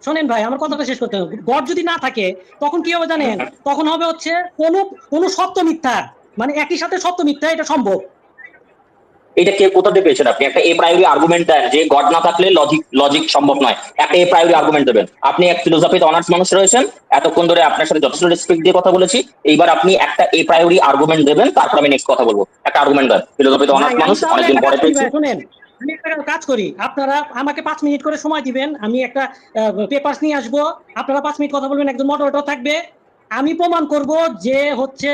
শোনেন ভাই, আমার কথাটা শেষ করতে হবে। গড যদি না থাকে তখন কি হবে জানেন? তখন হবে হচ্ছে কোন সত্য মিথ্যা, মানে একই সাথে সত্য মিথ্যা, এটা সম্ভব। এটা কে কোথা থেকে পেয়েছেন আপনি? একটা এ প্রায়োরি আর্গুমেন্ট দেন যে গড না থাকলে লজিক সম্ভব নয়। একটা এ প্রায়োরি আর্গুমেন্ট দেবেন। আপনি এক ফিলোসফিতে অনার্স মানুষ রয়েছেন, এতক্ষণ ধরে আপনার সাথে যথেষ্ট রেসপেক্ট দিয়ে কথা বলেছি। এইবার আপনি একটা এ প্রায়োরি আর্গুমেন্ট দেবেন, তারপর আমি নেক্সট কথা বলবো। একটা আর্গুমেন্ট দেন। ফিলোসফিতে ভাই অনার্স আমি মানুষ, তাহলে অনেকদিন একটা কাজ পরে করি পেয়েছি। ভাই, শুনেন, আমি একটা কাজ করি, আপনারা আমাকে 5 মিনিট করে সময় দিবেন, আমি একটা পেপারস নিয়ে আসবো, আপনারা 5 মিনিট কথা বলবেন, একজন মডারেটর থাকবে। আমি প্রমাণ করব যে হচ্ছে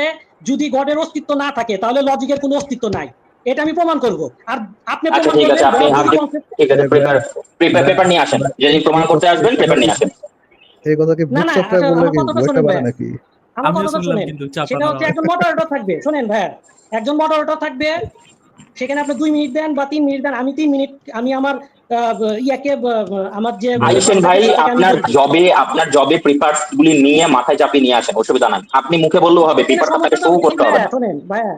যদি গডের অস্তিত্ব না থাকে তাহলে লজিকের কোনো অস্তিত্ব নাই, এটা আমি প্রমাণ করব। আর আপনি আচ্ছা প্রমাণ ঠিক আছে, করবেন আপনি গড যদি আপনি কনসেপ্ট। ঠিক আছে, ভাইয়া, পেপার নিয়ে আসেন। যেদিন প্রমাণ এই করতে আসবেন পেপার নিয়ে আসেন। এই কথা কি না বুক না, চক্রায় আচ্ছা বললে আমার কি কথাটা বইটা শোনেন বানা ভাই, নাকি? আমার আমিও কথাটা শুনলাম শোনেন। কিন্তু চাপ সেটা হচ্ছে আনার একজন মডারেটর থাকবে, শোনেন ভাই, একজন মডারেটর থাকবে, সেখানে আপনি 2 মিনিট দেন বা 3 মিনিট দেন, আমি 3 মিনিট আমি আমার ইয়াকে আমার যে আইসেন ভাই, থাকে সেটাকে আমি বলবো। আপনার জবে পেপার গুলি নিয়ে মাথায় চাপিয়ে নিয়ে আসেন, অসুবিধা নাই। আপনি মুখে বললেও হবে, এখানে পেপারটা আপনাকে সমস্যাটা শো হচ্ছে কি করতে হবে ভাইয়া, না। শোনেন ভাইয়া,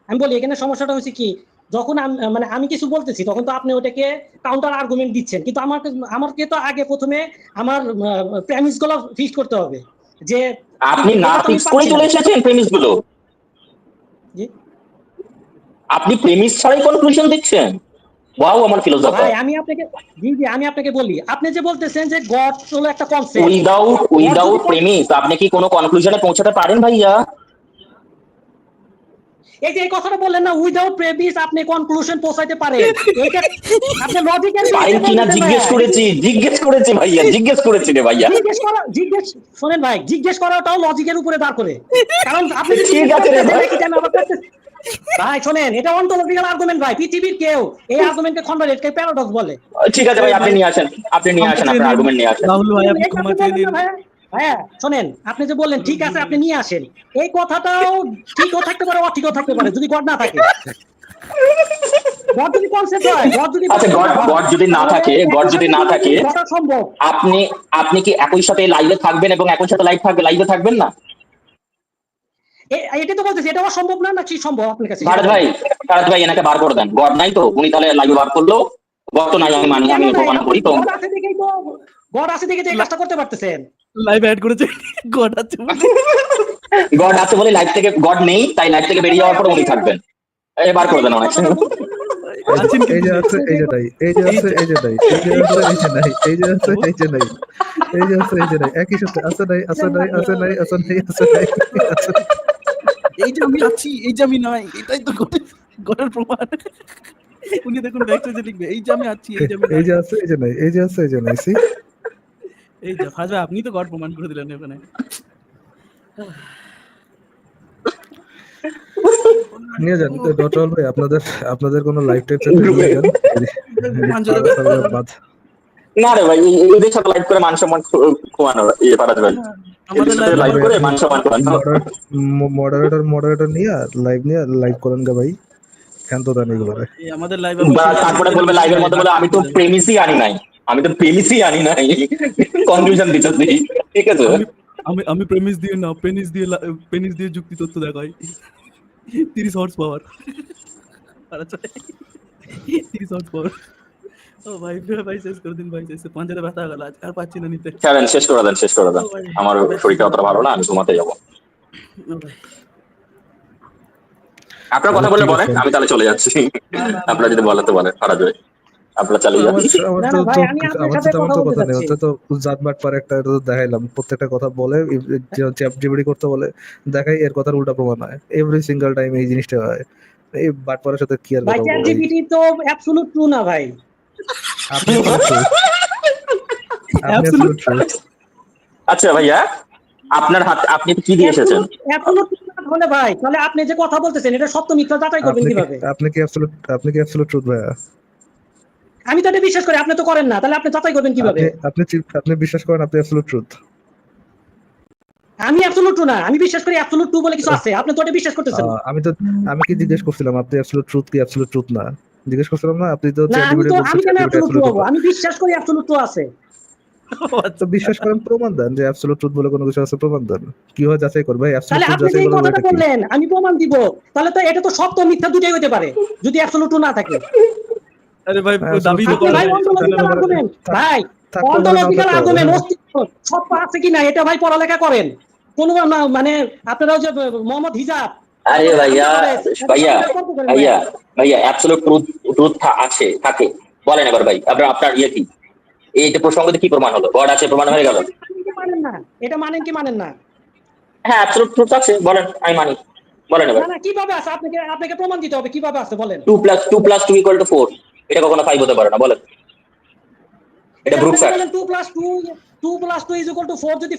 আমি বলি এখানে সমস্যাটা হচ্ছে কি, যখন মানে আমি কিছু বলতেছি তখন তো আপনি ওটাকে কাউন্টার আর্গুমেন্ট দিচ্ছেন, কিন্তু আমাকে তো আগে প্রথমে আমার প্রেমিস গুলো ফিক্স করতে হবে যে আপনি না এটা তো আমি ফিক্স করে পাচ্ছি না। চলে এসেছেন প্রেমিস গুলো। জি আপনি প্রেমিস ছাড়াই কনক্লুশন দিচ্ছেন। ওয়াও, আমার ভাই, ফিলোসফার। আমি আপনাকে বলি, আপনি যে বলতেছেন যে গড হলো একটা কনসেপ্ট, গড যদি উইদাউট প্রেমিস আপনি কি কোনো কনক্লুশনে পৌঁছাতে পারেন ভাইয়া? এই যে এই কথাটা বললেন না, উইদাউট প্রেমিস আপনি কনক্লুশন পৌঁছাইতে পারেন, এইটা আপনি লজিক্যাল পারেন বিরুদ্ধে কিনা বলতেছেন ভাইয়া। জিজ্ঞেস করেছি ভাইয়া, জিজ্ঞেস করেছি রে ভাইয়া। শোনেন ভাই, জিজ্ঞেস করাটাও লজিকের উপরে দাঁড় করে, কারণ আপনি যদি ঠিক আছে রে ভাই। দেখি আমি আবার করতেছি। ভাই শোনেন, এটা অন্টোলজিক্যাল আর্গুমেন্ট ভাই, পৃথিবীর কেউ এই আর্গুমেন্টকে খণ্ডন, এটাকে প্যারাডক্স বলে। ঠিক আছে ভাই, আপনি নিয়ে আসেন, ক্ষমা চেয়ে আপনার নিন আর্গুমেন্ট নিয়ে আসেন। রাহুল ভাই, আপনি এই যে ক্ষমা আপনি চেয়ে বললেন নিন। না ভাইয়া, ভাইয়া শোনেন, আপনি যে বললেন ঠিক আছে আপনি নিয়ে আসেন, এই কথাটাও ঠিকও থাকতে পারে অঠিকও থাকতে পারে যদি গড না থাকে। গড যদি কনসেপ্ট হয়, গড যদি আচ্ছা, গড যদি না থাকে, ঘটা সম্ভব। আপনি কি একই সাথে লাইভে থাকবেন এবং একই সাথে লাইভে থাকবেন না? এটা তো বলতেছি, এটা অসম্ভব না, নাকি সম্ভব আপনার কাছে? ভারত ভাই এনাকে বার করে দেন। গড নাই তো, উনি তাহলে লাইভে বার করলো। গড তো নাই, আমি মানি, কেন আমি নাই? প্রমাণ করি তো। গড আছে দেখেই তো, গড আছে দেখে তো এই কাজটা করতে পারতেছেন। লাইভ অ্যাড করেছে গড আছে বলে। গড আছে বলে লাইভ থেকে, গড নেই তাই লাইভ থেকে বেরিয়ে যাওয়ার পরে উনি থাকবেন। বার করে দেন অনেক। আছেন এই কিন্তু যে আছে, এই যে নাই, এই যে আছে, এই যে নাই, এই যে আছে, এই যে নাই, এই যে আছে, এই যে নাই, এই যে আছে, এই যে নাই, একই সাথে আছে নাই, আছে নাই, আছে নাই, আছে নাই, আছে নাই, আছে নাই। এই যে আমি আছি, এই যে আমি নাই, এটাই তো গডের প্রমাণ। উনি দেখুন ব্যাকস্টেজে লিখবে এই যে আমি আছি, এই যে আমি এই নাই। যে আছে, এই যে নাই, এই যে আছে, এই যে নাই, see? এই যে ফাজা, আপনি তো গড প্রমাণ করে দিলেন এখানে। নিয়ে যান ডক্টর হল ভাই, আপনাদের কোনো লাইফ টাইপ থাকলে নিয়ে যান। বাদ। না রে ভাই, এদের সাথে লাইভ করে মান সম্মান খোয়ানো ফারাজ ভাই। আমাদের এদের সাথে লাইভ করে মান সম্মান খোয়ানো। মডারেটর নিয়ে লাইভ করেন গা ভাই, ক্ষান্ত দান এগুলো। আমাদের লাইভ তারপরে বলবে লাইভের মধ্যে বলে আমি তো প্রেমিসই আনি নাই, কনক্লুশন দিতেছি। ঠিক আছে, আমি প্রেমিস দিয়ে না, পেনিস দিয়ে যুক্তি তথ্য দেখাই। 30 হর্স পাওয়ার। আচ্ছা 30 হর্স পাওয়ার। ও ভাই ভাই শেষ করে দিন ভাই, শেষ পাঁচটা ব্যথা গেল আজ, আর পাচ্ছি না নিতে। চলেন শেষ করে দেন। আমার শরীরটা অতটা ভালো না, আমি ঘুমাতে যাবো। আপনার কথা বলে বলেন, আমি তাহলে চলে যাচ্ছি। আপনারা যদি বলেন তো বলেন ফারাজ ভাই। আপনারা চালিয়ে যান। আমার না তো না ভাই, আমি আপনার সাথে তেমন কথা তো বলতে কথা নেই, চাচ্ছি। ওটা তো জাতবাট পার একটা এটা তো দেখাইলাম, প্রত্যেকটা কথা বলে চ্যাট জিপিটি করতে বলে দেখাই এর কথার উল্টা প্রমাণ হয় এভরি সিঙ্গেল টাইম, এই জিনিসটা হয়। এই বাটপারের সাথে কি আর ভাই কথা চ্যাট বলবো ভাই? জিপিটি তো অ্যাবসলিউট ট্রু না ভাই। আপনি আসলে ট্রু, আপনি আসলে Absolute ট্রু। আচ্ছা ভাইয়া, আপনার হাত আপনি কি দিয়ে এসেছেন? অ্যাবসলিউট ট্রু না হলে ভাই, তাহলে আপনি যে কথা বলতেছেন এটা সত্য মিথ্যা যাচাই করবেন আপনি কি কিভাবে? আপনি কি অ্যাবসলিউট ট্রুথ ভাইয়া? আমি তো এটা বিশ্বাস করি, আপনি তো করেন না, তাহলে আপনি যাচাই করবেন কিভাবে? আপনি বিশ্বাস করেন আপনি অ্যাবসলিউট ট্রুথ? আমি অ্যাবসলিউট ট্রু না, আমি বিশ্বাস করি অ্যাবসলিউট ট্রু বলে কিছু আছে, আপনি তো এটা বিশ্বাস করতেছেন না। আমি কি জিজ্ঞেস করছিলাম আপনি অ্যাবসলিউট ট্রুথ কি অ্যাবসলিউট ট্রুথ না? জিজ্ঞেস করছিলাম না, আপনি তো না চ্যাট আমি জিপিটি তো বলছেন আমি চ্যাট কেন জিপিটি অ্যাবসলিউট ট্রু অ্যাবসলিউট হবো? ট্রুথ। আমি বিশ্বাস করি অ্যাবসলিউট ট্রু আছে। তো বিশ্বাস করেন, প্রমাণ দেন যে অ্যাবসলিউট ট্রুথ বলে কোনো কিছু আছে, প্রমাণ দেন। কিভাবে যাচাই করবে ভাই? অ্যাবসলিউট তাহলে ট্রুথ আপনি যে যাচাই এই করার কথাটা ওয়েটা কি? বললেন আমি প্রমাণ দিব, তাহলে তো এটা তো সত্য মিথ্যা দুটাই হতে পারে যদি অ্যাবসলিউট ট্রু না থাকে। আরে ভাই দাবি তো Absolute আপনি করা ভাই যায়। অন্তোলজিক্যাল আর্গুমেন্ট, ভাই থাকতে পারে নাও অন্তোলজিক্যাল থাকতে পারে, আর্গুমেন্ট হ্যাঁ। অস্তিত্ব সত্য আছে কি না এটা ভাই পড়ালেখা করেন। কোন মানে আপনারাও যে মোহাম্মদ হিজাব, আরে তারপরে ভাইয়া, হামজা পারেস, এদের ভাইয়া, সাথে তর্ক করেন ভাইয়া, ভাইয়া। ভাইয়া অ্যাবসলিউট ট্রুথ আছে থাকে, বলেন এবার ভাই আপনার আপনার ইয়ে কি? এইটা প্রসঙ্গতে কি প্রমাণ হলো? গড আছে প্রমাণ হয়ে গেল? মানেন কি মানেন না? এটা মানেন কি মানেন না? হ্যাঁ অ্যাবসলিউট ট্রুথ আছে, বলেন আমি মানি, বলেন এবার। না না, কিভাবে আছে? আপনাকে প্রমাণ দিতে হবে, কিভাবে আছে বলেন। 2+2=4, এটা কখনো 5 হতে পারে না, বলেন। এটা এটা ব্রুট আপনি যে ফ্যাক্ট। বলেন 2+2=4 যদি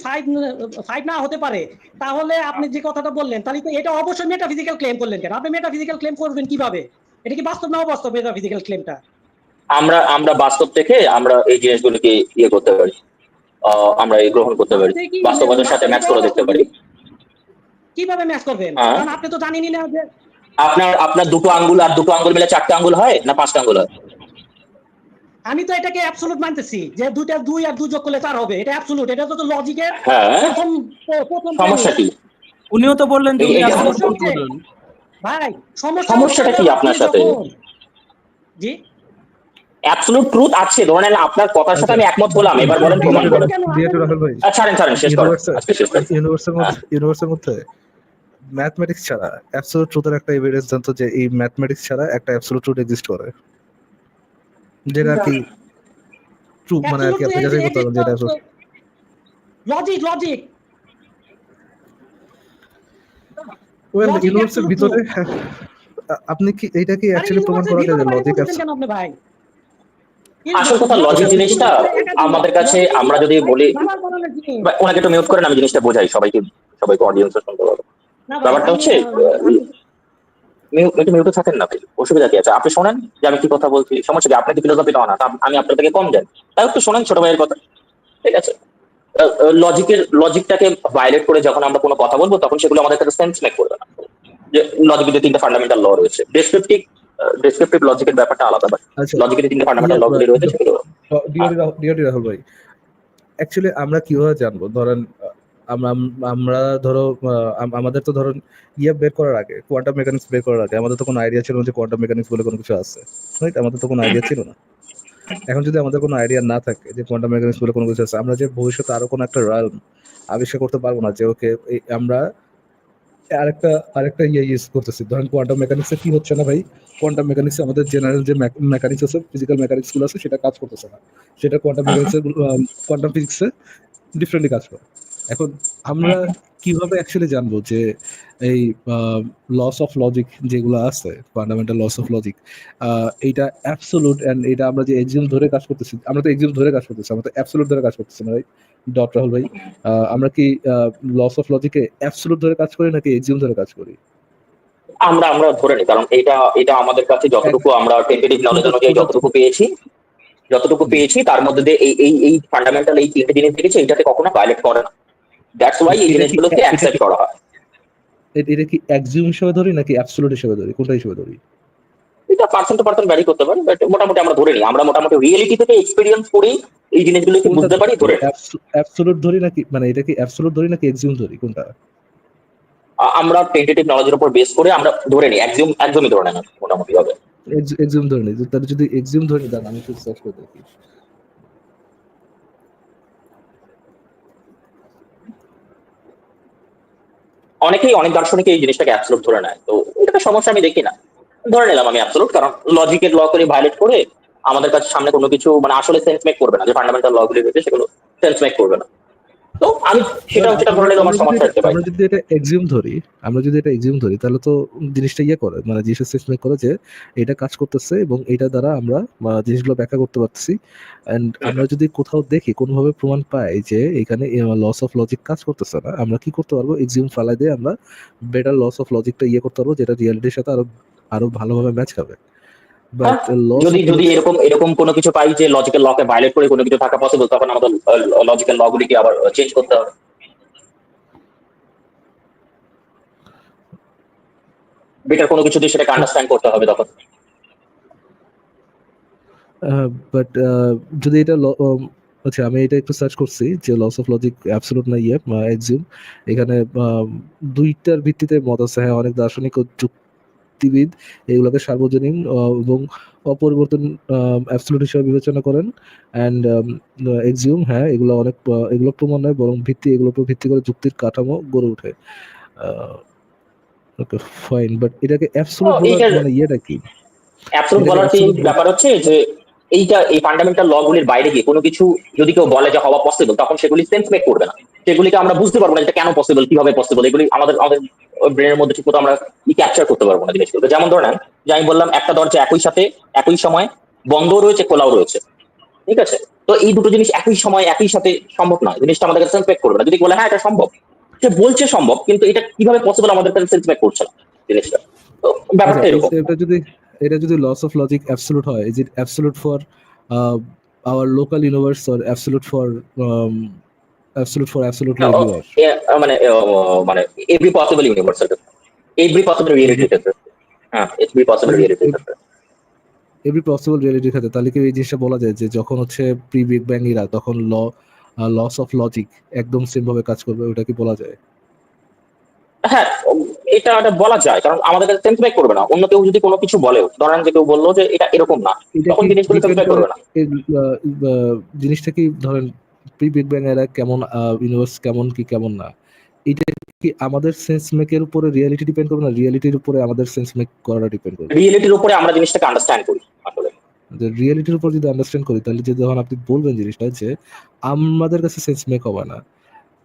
5 না হতে পারে, তাহলে আপনি যে কথাটা বললেন তাহলে তো এটা অবশ্যই মেটাফিজিক্যাল ক্লেম করলেন কেন? আপনি মেটাফিজিক্যাল ক্লেম করবেন কিভাবে? এটা কি বাস্তব না অবাস্তব মেটাফিজিক্যাল ক্লেমটা? আমরা আমরা বাস্তব থেকে আমরা এই জিনিসগুলোকে ইয়ে করতে পারি, আমরা এই গ্রহণ করতে পারি, বাস্তবে কি বাস্তবতার সাথে বাস্তবে ম্যাচ কি করে দেখতে অবাস্তব পারি। জিনিস কিভাবে ম্যাচ করবেন? হ্যাঁ, কারণ আপনি তো জানেনই না যে আপনার আপনার দুটো আঙ্গুল আর দুটো আঙ্গুল মিলে 4টে আঙ্গুল হয় না 5টা আঙ্গুল হয়? আমি তো এটাকে অ্যাবসলিউট মানতেছি যে 2 আর 2 যোগ করলে 4 হবে, এটা অ্যাবসলিউট, এটা তো লজিকের হ্যাঁ, প্রথম প্রথম সমস্যা কি? উনিও তো বললেন যে উনি এটা absolute সমস্যা truth হচ্ছে বললেন। ভাই, সমস্যা হচ্ছে সমস্যাটা যে কি আপনি আপনার সাথে? যখন জি অ্যাবসলিউট ট্রুথ আছে, ধরে নেন আপনার কথার সাথে আচ্ছা, আমি একমত হলাম, এবার বলেন প্রমাণ করেন। ডিএটি রাহুল ভাই, ছাড়েন ছাড়েন, শেষ করেন, আজকে শেষ করেন। ইউনিভার্সের মধ্যে ম্যাথমেটিক্স ছাড়া অ্যাবসলিউট ট্রুথের একটা এভিডেন্স জানতো যে এই ম্যাথমেটিক্স ছাড়া একটা অ্যাবসলিউট ট্রুথ এক্সিস্ট করে, যেটা আর কি ট্রু, মানে আর কি আপনি যাচাই করতে পারবেন যে এটা absolute। লজিক ওয়েল লজিক ইউনিভার্সের অ্যাবসলিউট ট্রু। ভিতরে আপনি কি এটা কি আরে অ্যাকচুয়ালি প্রমাণ ইউনিভার্সের করা যায় ভিতরে যে বাইরে লজিক বলতেছেন কেন আপনি ভাই? আসল কথা লজিক জিনিসটা আমাদের কাছে, আমরা যদি বলি, ওনাকে একটু মিউট করেন, আমি জিনিসটা বোঝাই সবাইকে, সবাইকে অডিয়েন্সে শুনতে পারবো। ব্যাপারটা হচ্ছে একটু মিউটে থাকেন না ভাই, অসুবিধা কি আছে? আপনি শোনেন যে আমি কি কথা বলছি, সমস্যা কি? আপনি কি ফিলোসফি না, আমি আপনার থেকে কম জানি, তাই একটু শোনেন ছোট ভাইয়ের কথা, ঠিক আছে? লজিকটাকে ভায়োলেট করে যখন আমরা কোনো কথা বলবো তখন সেগুলো আমাদের কাছে সেন্স মেক করবে না। যে লজিকের 3টে ফান্ডামেন্টাল ল রয়েছে, ডেসক্রিপটিভ লজিকের ব্যাপারটা আলাদা, বাট আচ্ছা লজিকের 3টে ফান্ডামেন্টাল ল গুলি রয়েছে সেগুলো। ডিওটি রাহুল ভাই, অ্যাকচুয়ালি আমরা কিভাবে জানবো? ধরেন আমরা আমরা ধরো আমাদের তো ধরুন বের করার আগে, কোয়ান্টাম মেকানিক্স বের করার আগে আমাদের তো কোনো আইডিয়া ছিল না যে কোয়ান্টাম মেকানিক্স বলে কোনো কিছু আছে, রাইট? আমাদের তো কোনো আইডিয়া ছিল না। এখন যদি আমাদের কোনো আইডিয়া না থাকে যে কোয়ান্টাম মেকানিক্স বলে কোনো কিছু আছে, আমরা যে ভবিষ্যতে আরো কোনো একটা রাল আবিষ্কার করতে পারবো না যে ওকে আমরা আরেকটা ইউজ করতেছি। ধরেন কোয়ান্টাম মেকানিক্সে কি হচ্ছে না ভাই, কোয়ান্টাম মেকানিক্সে আমাদের জেনারেল যে মেকানিক্স আছে, ফিজিক্যাল মেকানিক্স গুলো আছে, সেটা কাজ করতেছে না, সেটা কোয়ান্টাম মেকানিক্সে কোয়ান্টাম ফিজিক্সে ডিফারেন্টলি কাজ করে। এখন আমরা কিভাবে অ্যাকচুয়ালি জানবো যে এই লস অফ লজিক যেগুলো আছে, ফান্ডামেন্টাল লস অফ লজিক, এইটা অ্যাবসোলুট, এন্ড এটা আমরা যে এক্সিউম ধরে কাজ করতেছি, আমরা তো এক্সিউম ধরে কাজ করতেছি, আমরা তো অ্যাবসোলুট ধরে কাজ করতেছি না, রাইট? ডট রাহুল ভাই, আমরা কি লস অফ লজিকে অ্যাবসোলুট ধরে কাজ করি নাকি এক্সিউম ধরে কাজ করি? আমরা আমরা ধরে নিই, কারণ এটা আমাদের কাছে যতটুকু আমরা টেন্টেটিভ নলেজ অনুযায়ী যতটুকু পেয়েছি তার মধ্যে দিয়ে এই ফান্ডামেন্টাল এই 3টে জিনিস দেখেছি, এইটাকে কখনো ভায়োলেট করে না। দ্যাটস ওয়াই এই জিনিসগুলোকে অ্যাকসেপ্ট করা হয়। এটা কি এক্সিউম হিসেবে ধরি নাকি অ্যাবসোলুট হিসেবে ধরি, কোনটা হিসেবে ধরি? এটা পার্সন টু পার্সন ভ্যারি করতে পারে, বাট মোটামুটি আমরা ধরে নিই, আমরা মোটামুটি রিয়েলিটি থেকে এক্সপেরিয়েন্স করেই এই জিনিসগুলোকে বুঝতে পারি, ধরে নিই। অ্যাবসোলুট ধরি নাকি, মানে এটা কি অ্যাবসোলুট ধরি নাকি এক্সিউম ধরি, কোনটা? আমরা টেন্টেটিভ নলেজের উপর বেস করে আমরা ধরে নিই, একদমই ধরে নেন মোটামুটি হবে। এক্সিউম ধরে নিই, তাহলে যদি এক্সিউম ধরি দেন আমি একটু সার্চ করে দেখি। অনেকেই, অনেক দার্শনিক এই জিনিসটাকে অ্যাবসলুট ধরে নেয়, তো এটা সমস্যা আমি দেখি না, ধরে নিলাম আমি অ্যাবসলুট, কারণ লজিকের ল করে ভায়োলেট করে আমাদের কাছে সামনে কোনো কিছু মানে আসলে সেন্স মেক করবে না, যে ফান্ডামেন্টাল ল গুলি রয়েছে সেগুলো সেন্স মেক করবে না। তো আমি সেটা ধরে নিলাম আমার সমস্যা হচ্ছে ভাই। আমরা যদি এটা এক্সিউম ধরি তাহলে তো জিনিসটা করে মানে জিনিসটা স্টেটমেন্ট করে যে এটা কাজ করতেছে এবং এটা দ্বারা আমরা জিনিসগুলো ব্যাখ্যা করতে পারতেছি। এন্ড আমরা যদি কোথাও দেখি কোনোভাবে প্রমাণ পাই যে এখানে লস অফ লজিক কাজ করতেছে না, আমরা কি করতে পারবো, এক্সিউম ফালাই দিয়ে আমরা বেটার লস অফ লজিকটা করতে পারবো, যেটা রিয়ালিটির সাথে আরো ভালোভাবে ম্যাচ খাবে। বাট যদি যদি এরকম কোনো কিছু পাই যে লজিক্যাল লকে ভায়োলেট করে কোনো কিছু থাকা পসিবল, তখন আমাদের লজিক্যাল ল গুলিকে আবার চেঞ্জ করতে হবে। বেটার কোনো কিছু দিয়ে সেটাকে আন্ডারস্ট্যান্ড করতে হবে তখন। বাট যদি এটা আচ্ছা, আমি এটা একটু সার্চ করছি যে লস অফ লজিক অ্যাবসলিউট না এক্সিউম, এখানে দুইটার ভিত্তিতে মত আছে। হ্যাঁ, অনেক দার্শনিক ও যুক্তিবিদ এগুলোকে সার্বজনীন এবং অপরিবর্তন অ্যাবসলিউট হিসেবে বিবেচনা করেন। অ্যান্ড এক্সিউম, হ্যাঁ, এগুলো প্রমাণ নয়, বরং এগুলোর উপর ভিত্তি করে যুক্তির কাঠামো গড়ে ওঠে। ওকে, ফাইন, বাট এটাকে অ্যাবসলিউট বলার মানে ইয়েটা কি? অ্যাবসলিউট বলার কি ব্যাপার হচ্ছে যে এই ফান্ডামেন্টাল ল গুলির বাইরে গিয়ে কোনো কিছু যদি কেউ বলে যে হওয়া পসিবল, তখন সেগুলি সেন্স মেক করবে না, সেগুলিকে আমরা বুঝতে পারবো না এটা কেন পসিবল, কিভাবে পসিবল, এগুলি আমাদের ব্রেনের মধ্যে ঠিক মতো আমরা ক্যাপচার করতে পারবো না জিনিসগুলো। যেমন ধরে নেন যে আমি বললাম একটা দরজা একই সময় বন্ধ রয়েছে, খোলাও রয়েছে, ঠিক আছে? তো এই দুটো জিনিস একই সময় একই সাথে সম্ভব নয়, জিনিসটা আমাদের কাছে সেন্স মেক করবে না। যদি বলে হ্যাঁ এটা সম্ভব, সে বলছে সম্ভব, কিন্তু এটা কিভাবে পসিবল আমাদের কাছে সেন্স মেক করছে না জিনিসটা। তো ব্যাপারটা এরকম। এটা যদি লস অফ লজিক অ্যাবসলিউট হয়, is it absolute for our local universe or absolute for absolutely everywhere? মানে মানে every possible universe, every possible রিয়েলিটির ক্ষেত্রে। হ্যাঁ, এভরি পসিবল রিয়েলিটির ক্ষেত্রে। এভরি পসিবল রিয়েলিটির ক্ষেত্রে তাহলে কি এই জিনিসটা বলা যায় যে যখন হচ্ছে প্রি বিগ ব্যাং ইরা, তখন লস অফ লজিক একদম সেম ভাবে কাজ করবে, ওটা কি বলা যায়? হ্যাঁ, এটা বলা যায়, কারণ আমাদের কাছে সেন্স মেক করবে না। অন্য কেউ যদি কোনো কিছু বলে, ধরেন যে কেউ বললো যে এটা এরকম না, তখন জিনিসগুলো সেন্স মেক করবে না। জিনিসটা কি ধরেন প্রি বিগ ব্যাং এরা কেমন ইউনিভার্স কেমন কি কেমন না, এটা কি আমাদের সেন্স মেকের উপরে রিয়েলিটি ডিপেন্ড করবে না, রিয়েলিটির উপরে আমাদের সেন্স মেক করাটা ডিপেন্ড করবে? রিয়েলিটির উপরে আমরা জিনিসটাকে আন্ডারস্ট্যান্ড করি আসলে। যে রিয়েলিটির উপর যদি আন্ডারস্ট্যান্ড করি, তাহলে যে যখন আপনি বলবেন জিনিসটা যে আমাদের কাছে সেন্স মেক হবে না,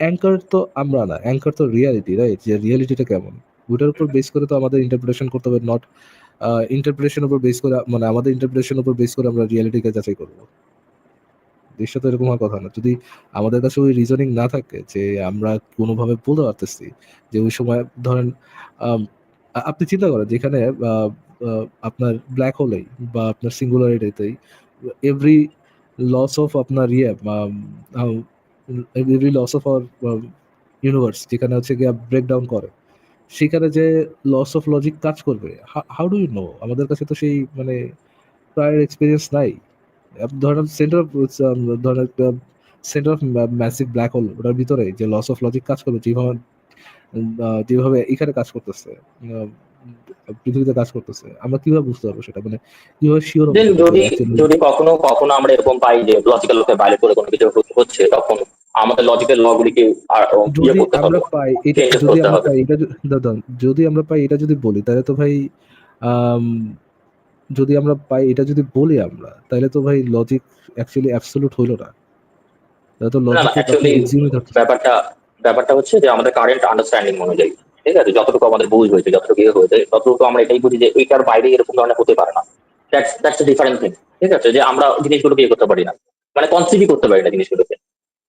অ্যাঙ্কার তো আমরা না, অ্যাঙ্কার তো রিয়ালিটি, রাইট? যে রিয়ালিটিটা কেমন, ওটার উপর বেস করে তো আমাদের ইন্টারপ্রিটেশন করতে হবে, নট ইন্টারপ্রিটেশন উপর বেস করে, মানে আমাদের ইন্টারপ্রিটেশন উপর বেস করে আমরা রিয়ালিটিকে যাচাই করবো। জিনিসটা তো এরকম হওয়ার কথা না। যদি আমাদের কাছে ওই রিজনিং না থাকে যে আমরা কোনোভাবে বলতে পারতেছি যে ওই সময় ধরেন আপনি চিন্তা করেন যেখানে আপনার ব্ল্যাক হোলেই বা আপনার সিঙ্গুলারিটিতেই এভরি লস অফ আপনার every laws of our universe যেখানে হচ্ছে গিয়ে ব্রেকডাউন করে, সেখানে যে লস অফ লজিক কাজ করবে, হাউ ডু ইউ নো? আমাদের কাছে তো সেই মানে প্রায়র এক্সপিরিয়েন্স নাই। ধরেন centre of massive black hole, ওটার ভিতরে যে লস অফ লজিক কাজ করবে, যেভাবে এখানে কাজ করতেছে, পৃথিবীতে কাজ করতেছে, আমরা কিভাবে বুঝতে পারবো সেটা? মানে কিভাবে শিওর হবে? যদি কখনো কখনো আমরা এরকম পাই যে লজিক্যাল লকে ভায়োলেট করে কোনো কিছু হচ্ছে, তখন আমাদের লজিক্যাল ল গুলিকে যদি আমরা পাই এটা, যদি আমরা পাই এটা যদি বলি, তাহলে তো ভাই যদি আমরা পাই এটা যদি বলি আমরা, তাহলে তো ভাই লজিক অ্যাকচুয়ালি অ্যাবসলিউট হইলো না। তাহলে তো লজিক ব্যাপারটা হচ্ছে যে আমাদের কারেন্ট আন্ডারস্ট্যান্ডিং অনুযায়ী, ঠিক আছে, যতটুকু আমাদের বুঝ হয়েছে, যতটুকু হয়েছে, ততটুকু আমরা এটাই বুঝি যে এইটার বাইরে এরকম ধরনের হতে পারে না। দ্যাটস এ ডিফারেন্ট থিং, ঠিক আছে, যে আমরা জিনিসগুলোকে করতে পারি না, মানে কনসিভই করতে পারি না জিনিসগুলোকে।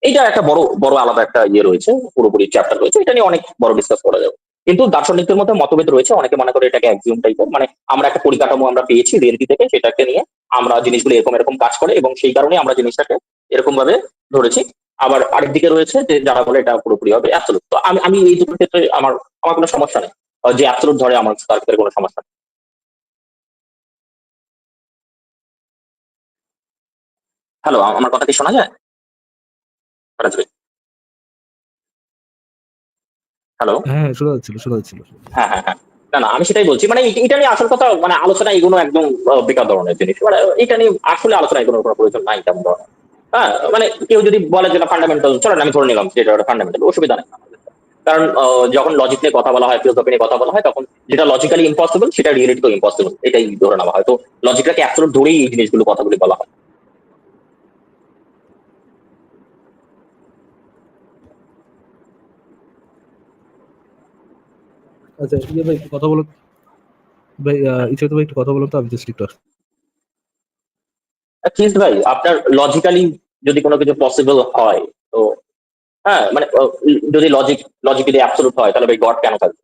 এইটা একটা বড় আলাদা একটা রয়েছে, পুরোপুরি চ্যাপ্টার রয়েছে, এটা নিয়ে অনেক বড় ডিসকাস করা যাবে। কিন্তু দার্শনিকদের মধ্যে মতভেদ রয়েছে, অনেকে মনে করে এটাকে অ্যাক্সিওম টাইপের, মানে আমরা একটা পরিকাঠামো আমরা পেয়েছি রিয়েলিটি থেকে, সেটাকে নিয়ে আমরা জিনিসগুলো এরকম কাজ করে এবং সেই কারণে আমরা জিনিসটাকে এরকম ভাবে ধরেছি। আবার আরেক দিকে রয়েছে যে যারা বলে এটা পুরোপুরি হবে অ্যাবসলিউট। তো আমি এই দুটোর ক্ষেত্রে আমার কোনো সমস্যা নেই, যে অ্যাবসলিউট ধরে আমার তার ক্ষেত্রে কোনো সমস্যা নেই। হ্যালো, আমার কথা কি শোনা যায়? হ্যালো, হ্যাঁ, শোনা যাচ্ছিল। হ্যাঁ, না আমি সেটাই বলছি, মানে এটা নিয়ে আসল কথা, মানে আলোচনা এগুলো একদম বেকার ধরনের জিনিস, মানে এটা নিয়ে আসলে আলোচনা এগুলোর কোনো প্রয়োজন নাই তেমন ধরনের। হ্যাঁ, মানে কেউ যদি বলে যে ফান্ডামেন্টাল, চলেন আমি ধরে নিলাম যে এটা ফান্ডামেন্টাল, অসুবিধা নেই। কারণ যখন লজিক নিয়ে কথা বলা হয়, ফিলোসফি নিয়ে কথা বলা হয়, তখন যেটা লজিক্যালি ইম্পসিবল সেটা রিয়েলিটি তো ইম্পসিবল, এটাই ধরে নেওয়া হয়। তো লজিকটাকে অ্যাবসলিউট ধরেই এই জিনিসগুলো কথাগুলি বলা হয়। আচ্ছা ভাই একটু কথা বলুন ভাই, ইচ্ছে তো ভাই একটু কথা বলুন তো, আমি জাস্ট একটু ঠিক ভাই, আপনার লজিক্যালি যদি কোনো কিছু পসিবল হয়, তো হ্যাঁ মানে যদি লজিক যদি অ্যাবসলিউট হয়, তাহলে ভাই গড কেন থাকবে?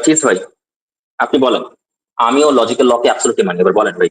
ঠিক ভাই, আপনি বলেন। আমিও লজিক্যাল লকে অ্যাবসলিউটলি মানি, এবার বলেন ভাই।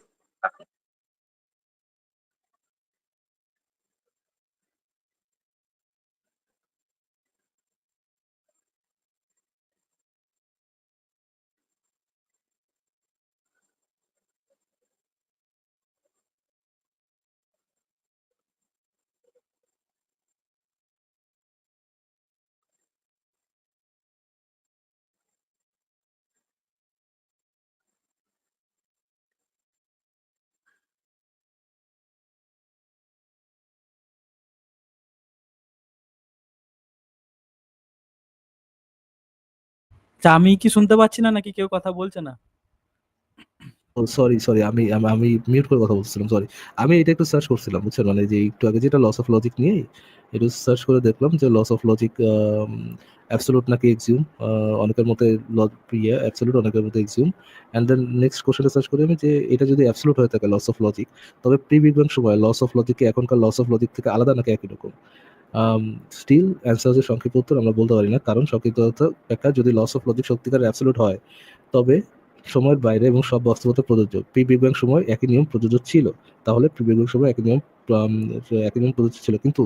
আচ্ছা, আমি কি শুনতে পাচ্ছি না নাকি কেউ কথা বলছে না? সরি সরি, আমি আমি আমি মিউট করে কথা বলছিলাম, সরি। আমি এটা একটু সার্চ করছিলাম, বুঝছেন, মানে যে একটু আগে যেটা লস অফ লজিক নিয়ে একটু সার্চ করে দেখলাম যে লস অফ লজিক অ্যাবসলিউট নাকি এক্সিউম, অনেকের মতে অ্যাবসলিউট, অনেকের মতে এক্সিউম। অ্যান্ড দেন নেক্সট কোশ্চেনে সার্চ করি আমি যে এটা যদি অ্যাবসলিউট হয়ে থাকে লস অফ লজিক, তবে প্রি বিগ ব্যাং সময় লস অফ লজিককে এখনকার লস অফ লজিক থেকে আলাদা নাকি একই রকম? স্টিল অ্যান্সার হচ্ছে সংক্ষিপ্ত উত্তর আমরা বলতে পারি না, কারণ সংক্ষিপ্ত উত্তর একটা, যদি লস অফ লজিক সত্যিকার অ্যাবসলিউট হয় তবে সময়ের বাইরে এবং সব বাস্তবতা প্রযোজ্য। প্রি বিগ ব্যাং সময় একই নিয়ম প্রযোজ্য ছিল, তাহলে প্রি বিগ ব্যাং সময় একই নিয়ম প্রযোজ্য ছিল। কিন্তু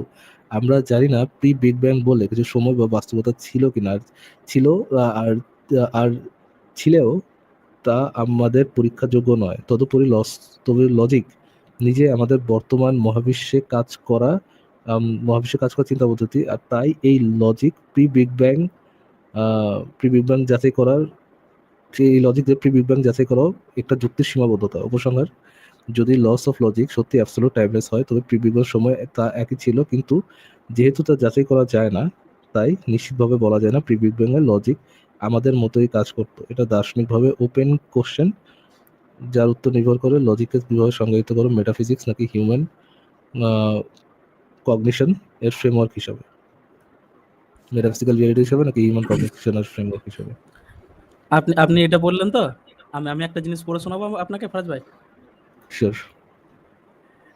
আমরা জানি না প্রি বিগ ব্যাং বলে কিছু সময় বা বাস্তবতা ছিল কিনা। ছিল, আর আর ছিলেও তা আমাদের পরীক্ষাযোগ্য নয়। তবে লজিক নিজে আমাদের বর্তমান মহাবিশ্বে কাজ করা চিন্তা পদ্ধতি, আর তাই এই লজিক প্রি বিগ ব্যাং যাচাই করার এই লজিক দিয়ে প্রি বিগ ব্যাং যাচাই করাও একটা যুক্তির সীমাবদ্ধতা। উপসংহার: যদি লস অফ লজিক সত্যি অ্যাবসলিউট টাইমলেস হয়, তবে প্রি বিগ ব্যাং সময় তা একই ছিল, কিন্তু যেহেতু তা যাচাই করা যায় না, তাই নিশ্চিতভাবে বলা যায় না প্রি বিগ ব্যাং এর লজিক আমাদের মতোই কাজ করতো। এটা দার্শনিকভাবে ওপেন কোশ্চেন, যার উত্তর নির্ভর করে লজিককে কিভাবে সংজ্ঞায়িত করো, মেটাফিজিক্স নাকি হিউম্যান কগনিশন এর ফ্রেমওয়ার্ক হিসাবে, মেটাফিজিক্যাল রিয়েলিটি হিসাবে নাকি হিউম্যান কগনিশনের ফ্রেমওয়ার্ক হিসাবে। আপনি আপনি এটা বললেন তো, আমি আমি একটা জিনিস পড়ে শোনাবো আপনাকে, ফারাজ ভাই। Sure.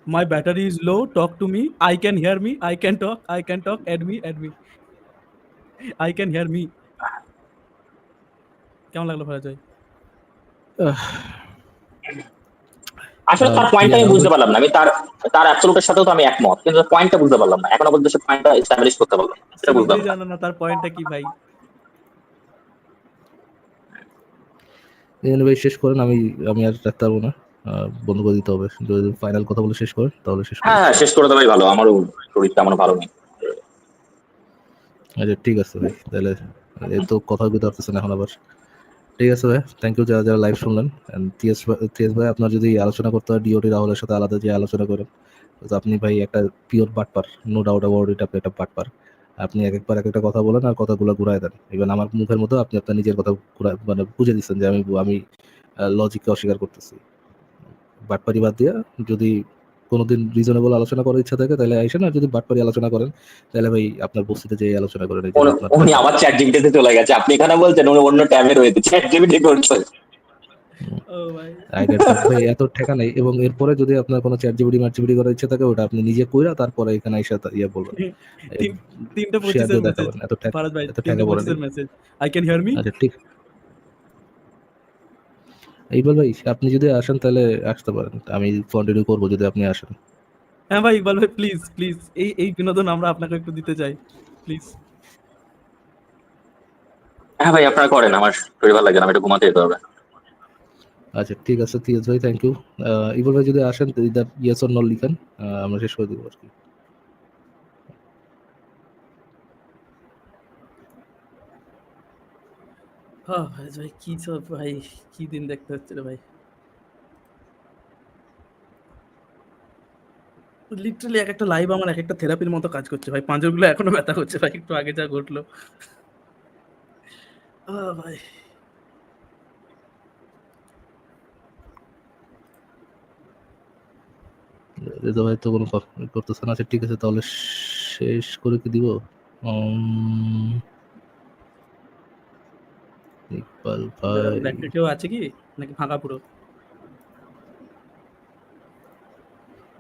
My battery is low, talk to me, I can hear me, I can talk, add me, I can hear me। কেমন লাগলো ফারাজ ভাই? আসলে তার পয়েন্টটা আমি বুঝতে পারলাম না। আমি তার অ্যাবসলিউটের সাথেও তো আমি একমত, কিন্তু পয়েন্টটা বুঝতে পারলাম না, এখনো পর্যন্ত সে পয়েন্টটা এস্টাবলিশ করতে পারলাম না, সে সেটা বুঝলাম নিজেই না। জানে না তার পয়েন্টটা কি ভাই। ভাই শেষ করেন, আমি আমি আর রাখতে পারবো না, বন্ধ করে দিতে হবে। যদি ফাইনাল কথা বলে শেষ করেন তাহলে শেষ করি। হ্যাঁ, শেষ করে দেওয়াই ভালো, আমারও শরীরটা আমার ভালো নেই। আচ্ছা ঠিক আছে ভাই, তাহলে এই তো কথা বলতে পারতেছেন এখন আবার। ঠিক আছে ভাই, থ্যাংক ইউ যারা যারা লাইভ শুনলেন। তিয়াস ভাই, আপনার যদি আলোচনা করতে হয় ডিওটি রাহুলের সাথে আলাদা যে আলোচনা করেন, তো আপনি ভাই একটা পিওর বাটপার, নো ডাউট অ্যাবাউট ইট, আপনি একটা বাটপার। আপনি এক একবার এক একটা কথা বলেন আর কথাগুলো ঘুরায় দেন। ইভেন আমার মুখের মতো আপনি আপনার নিজের কথা মানে বুঝে দিচ্ছেন যে আমি লজিককে অস্বীকার করতেছি। বাটপারি বাদ দিয়া যদি কোনোদিন রিজনেবল আলোচনা করার ইচ্ছা থাকে তাহলে আইসেন, আর যদি বাটপারি আলোচনা করেন তাহলে ভাই আপনার বস্তিতে যে আলোচনা করেন, এই যে আপনার উনি আবার চ্যাট জিপিটিতে চলে গেছে, আপনি এখানে বলছেন উনি অন্য ট্যাবে রয়েছে, চ্যাট জিপিটি করছে। ও ভাই, আই গেট দ্যাট ভাই, এত ঠেকা নাই। এবং এরপরে যদি আপনার কোনো চ্যাট জিপিটি মার্চিপিটি করার ইচ্ছা থাকে, ওটা আপনি নিজে কইরা তারপরে এখানে আইসা বলবেন, তিনটা শেয়ার 25 এর দিয়ে মেসেজ দেখাবেন। ফারাজ ভাই, এত তিনটা ঠেকা পড়ে 25 নেই। এর message, I can hear me. আচ্ছা ঠিক, ইকবাল ভাই আপনি যদি আসেন তাহলে আসতে পারেন, আমি কন্টিনিউ করবো যদি আপনি আসেন। হ্যাঁ ভাই, ইকবাল ভাই প্লিজ প্লিজ, এই বিনোদন আমরা আপনাকে একটু দিতে চাই, প্লিজ। হ্যাঁ ভাই, আপনারা করেন, আমার শরীর ভালো লাগে না, আমি একটু ঘুমাতে যেতে হবে। আচ্ছা ঠিক আছে তিয়েজ ভাই, থ্যাংক ইউ। ইবুল ভাই যদি আসেন ইদার ইয়েস অর নো লিখেন, আমরা শেষ করে দিব আর কি। ভাই কি সব ভাই, কি দিন দেখতে হচ্ছে রে ভাই। লিটারালি এক একটা লাইভ আমার এক একটা থেরাপির মতো কাজ করছে ভাই, পাঁজরগুলো এখনো ব্যথা করছে ভাই, একটু আগে যা ঘটলো। ভাই রেজা ভাই তো কোনো করতেছে না। আচ্ছা ঠিক আছে তাহলে শেষ করে কি দিব? ইকবাল ভাই ব্যাকটা কেউ আছে কি নাকি ফাঁকা পুরো?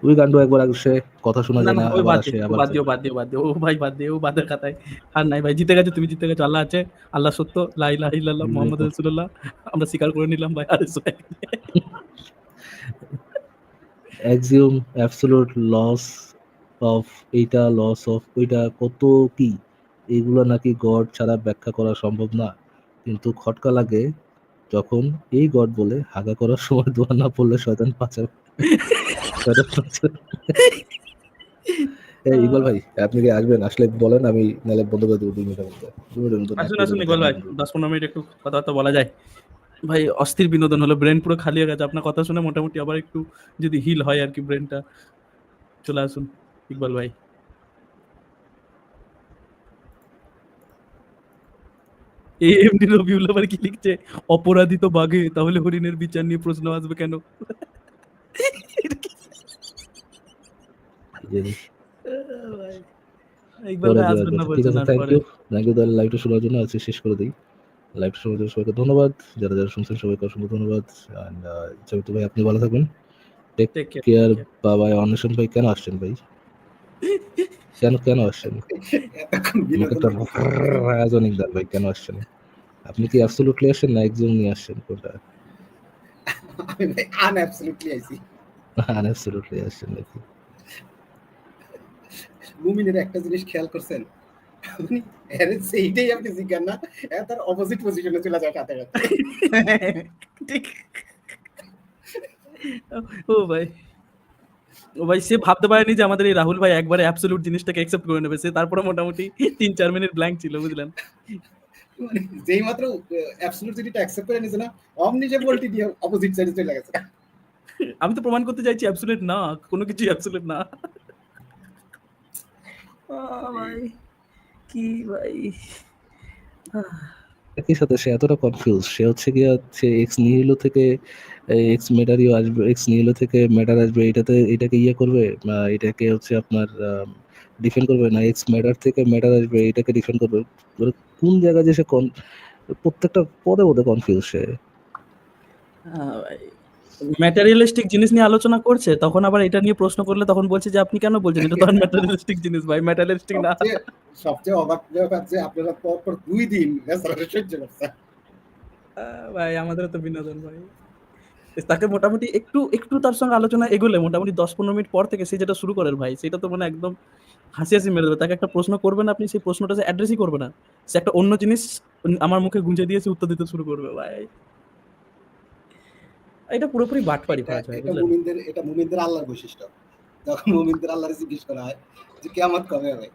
ওই গান্ডু একবার আসে কথা শোনা না যায় না না, ওই আবার বাদ আসে দিয়ে, আবার বাদ যায়। দিও বাদ দিও বাদ দিও, ও ভাই বাদ দিও, ও বাদের খাতায় আর নাই ভাই। জিতে গেছো তুমি, জিতে গেছো, আল্লাহ আছে, আল্লাহ সত্য, লা ইলাহা ইল্লাল্লাহ মুহাম্মাদুর রাসূলুল্লাহ, আমরা স্বীকার করে নিলাম ভাই। আর অ্যাক্সিওম অ্যাবসলিউট লস অফ এইটা, লস অফ ওইটা, কত কি এইগুলো নাকি গড ছাড়া ব্যাখ্যা করা সম্ভব না, কিন্তু খটকা লাগে যখন এই গড বলে হাগা করার সময় দোয়া না পড়লে শয়তান পাচার। এই ইকবাল ভাই আপনি কি আসবেন? আসলে বলেন, আমি নাহলে বন্ধ করে দেবো 2 মিনিটের মধ্যে। 2 মিনিটের মধ্যে আসুন আসুন ইকবাল ভাই, 10-15 মিনিট একটু কথাবার্তা বলা যায় ভাই। অস্থির বিনোদন হলো, ব্রেন পুরো খালি হয়ে গেছে আপনার কথা শুনে, মোটামুটি আবার একটু যদি হিল হয় আর কি ব্রেনটা। চলে আসুন ইকবাল ভাই। এমডি রবিউল আবার কি লিখছে, অপরাধী তো বাঘে, তাহলে হরিণের বিচার নিয়ে প্রশ্ন আসবে কেন? ভাই, ইকবাল পরে ভাই দেওয়া আসবেন না যাচ্ছে। ঠিক বলছেন আছে আর থ্যাংক পরে। You, thank you. তাহলে লাইভটা শোনার জন্য আজকে শেষ করে দিই। লাইভটা শোনার জন্য সবাইকে ধন্যবাদ, যারা যারা শুনছেন সবাইকে অসংখ্য ধন্যবাদ। অ্যান্ড চৈতু ভাই আপনি ভালো থাকবেন, take take care, care. Take care. বাবাই অন্বেষণ ভাই কেন আসছেন ভাই? কেন কেন আসছেন? এতক্ষণ আমাকে বিনোদন একটা রাজনিক দার ভাই কেন আসছেন? আপনি কি অ্যাবসলিউটলি আসছেন না একজন নিয়ে আসছেন? কোনটা? আমি ভাই আনঅ্যাবসলিউটলি আইছি। আনঅ্যাবসলিউটলি আসছেন নাকি? মুমিনের একটা জিনিস খেয়াল করছেন, মানে এর সেইটাই আপনি জিজ্ঞাসা না, এর তার অপোজিট পজিশনে চলে যায় সাথে সাথে। ঠিক। ও ভাই, ও ভাই সে ভাবতে পারেনি যে আমাদের এই রাহুল ভাই একবারে অ্যাবসলিউট জিনিসটাকে অ্যাকসেপ্ট করে নেবে। সে তারপরে মোটামুটি 3-4 মিনিট ব্ল্যাঙ্ক ছিল, বুঝলেন? মানে যেই মাত্র অ্যাবসলিউট জিনিসটা অ্যাকসেপ্ট করে নিছে না, অমনি যে বলটি দিয়ে অপোজিট সাইডে চলে গেছে। আমি তো প্রমাণ করতে চাইছি অ্যাবসলিউট না, কোনো কিছু অ্যাবসলিউট না। ভাই কি ভাই, একই সাথে সে এতটা কনফিউজ, সে হচ্ছে গিয়ে সে এক্স নিহিলো থেকে এক্স মেটারিও আসবে, এক্স নিহিলো থেকে ম্যাটার আসবে, এটাতে এটাকে ইয়ে করবে, এটাকে হচ্ছে আপনার ডিফেন্ড করবে, না এক্স ম্যাটার থেকে ম্যাটার আসবে এটাকে ডিফেন্ড করবে। মানে কোন জায়গায় যে সে প্রত্যেকটা পদে পদে কনফিউজ সে। ভাই ম্যাটেরিয়ালিস্টিক জিনিস নিয়ে আলোচনা করছে, তখন আবার এটা নিয়ে প্রশ্ন করলে তখন বলছে যে আপনি কেন বলছেন এটা তো ম্যাটেরিয়ালিস্টিক জিনিস ভাই, ম্যাটেরিয়ালিস্টিক না। সবচেয়ে অবাক ব্যাপার যে আপনারা পর 2 দিন রেসারেশন সহ্য করছেন। ভাই আমাদের তো বিনোদন ভাই। তাকে মোটামুটি একটু একটু তার সঙ্গে আলোচনা এগোলে মোটামুটি 10-15 মিনিট পর থেকে সে যেটা শুরু করে ভাই, সেটা তো মানে একদম হাসি হাসি মেরে দেবে। তাকে একটা প্রশ্ন করবেন আপনি, সেই প্রশ্নটা সে অ্যাড্রেসই করবে না, সে একটা অন্য জিনিস আমার মুখে গুঁজে দিয়েছে উত্তর দিতে শুরু করবে ভাই। এটা পুরোপুরি বাটপারি কাজ হয়, বুঝলেন? এটা মুমিনদের আল্লাহর বৈশিষ্ট্য। যখন মুমিনদের আল্লাহরে জিজ্ঞেস করা হয় যে কিয়ামত কবে হবে,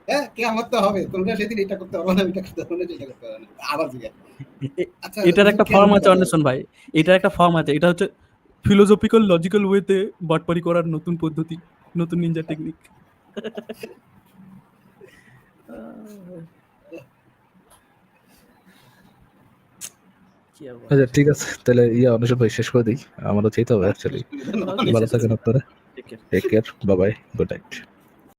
হ্যাঁ কিয়ামত তো হবে, তোমরা সেদিন এটা করতে পারবে না, এটা করতে পারবে না, সেটা করতে পারবে না, আবার জিজ্ঞেস। আচ্ছা এটার একটা ফর্ম আছে অন্বেষণ ভাই, এটার একটা ফর্ম আছে, এটা হচ্ছে ফিলোসফিক্যাল লজিক্যাল ওয়েতে বাটপারি করার নতুন পদ্ধতি, নতুন নিনজা টেকনিক। আচ্ছা ঠিক আছে তাহলে অন্বেষণ ভাই শেষ করে দিই, আমারও যেতে হবে অ্যাকচুয়ালি। ভালো থাকেন আপনারা, take care, bye bye, good night.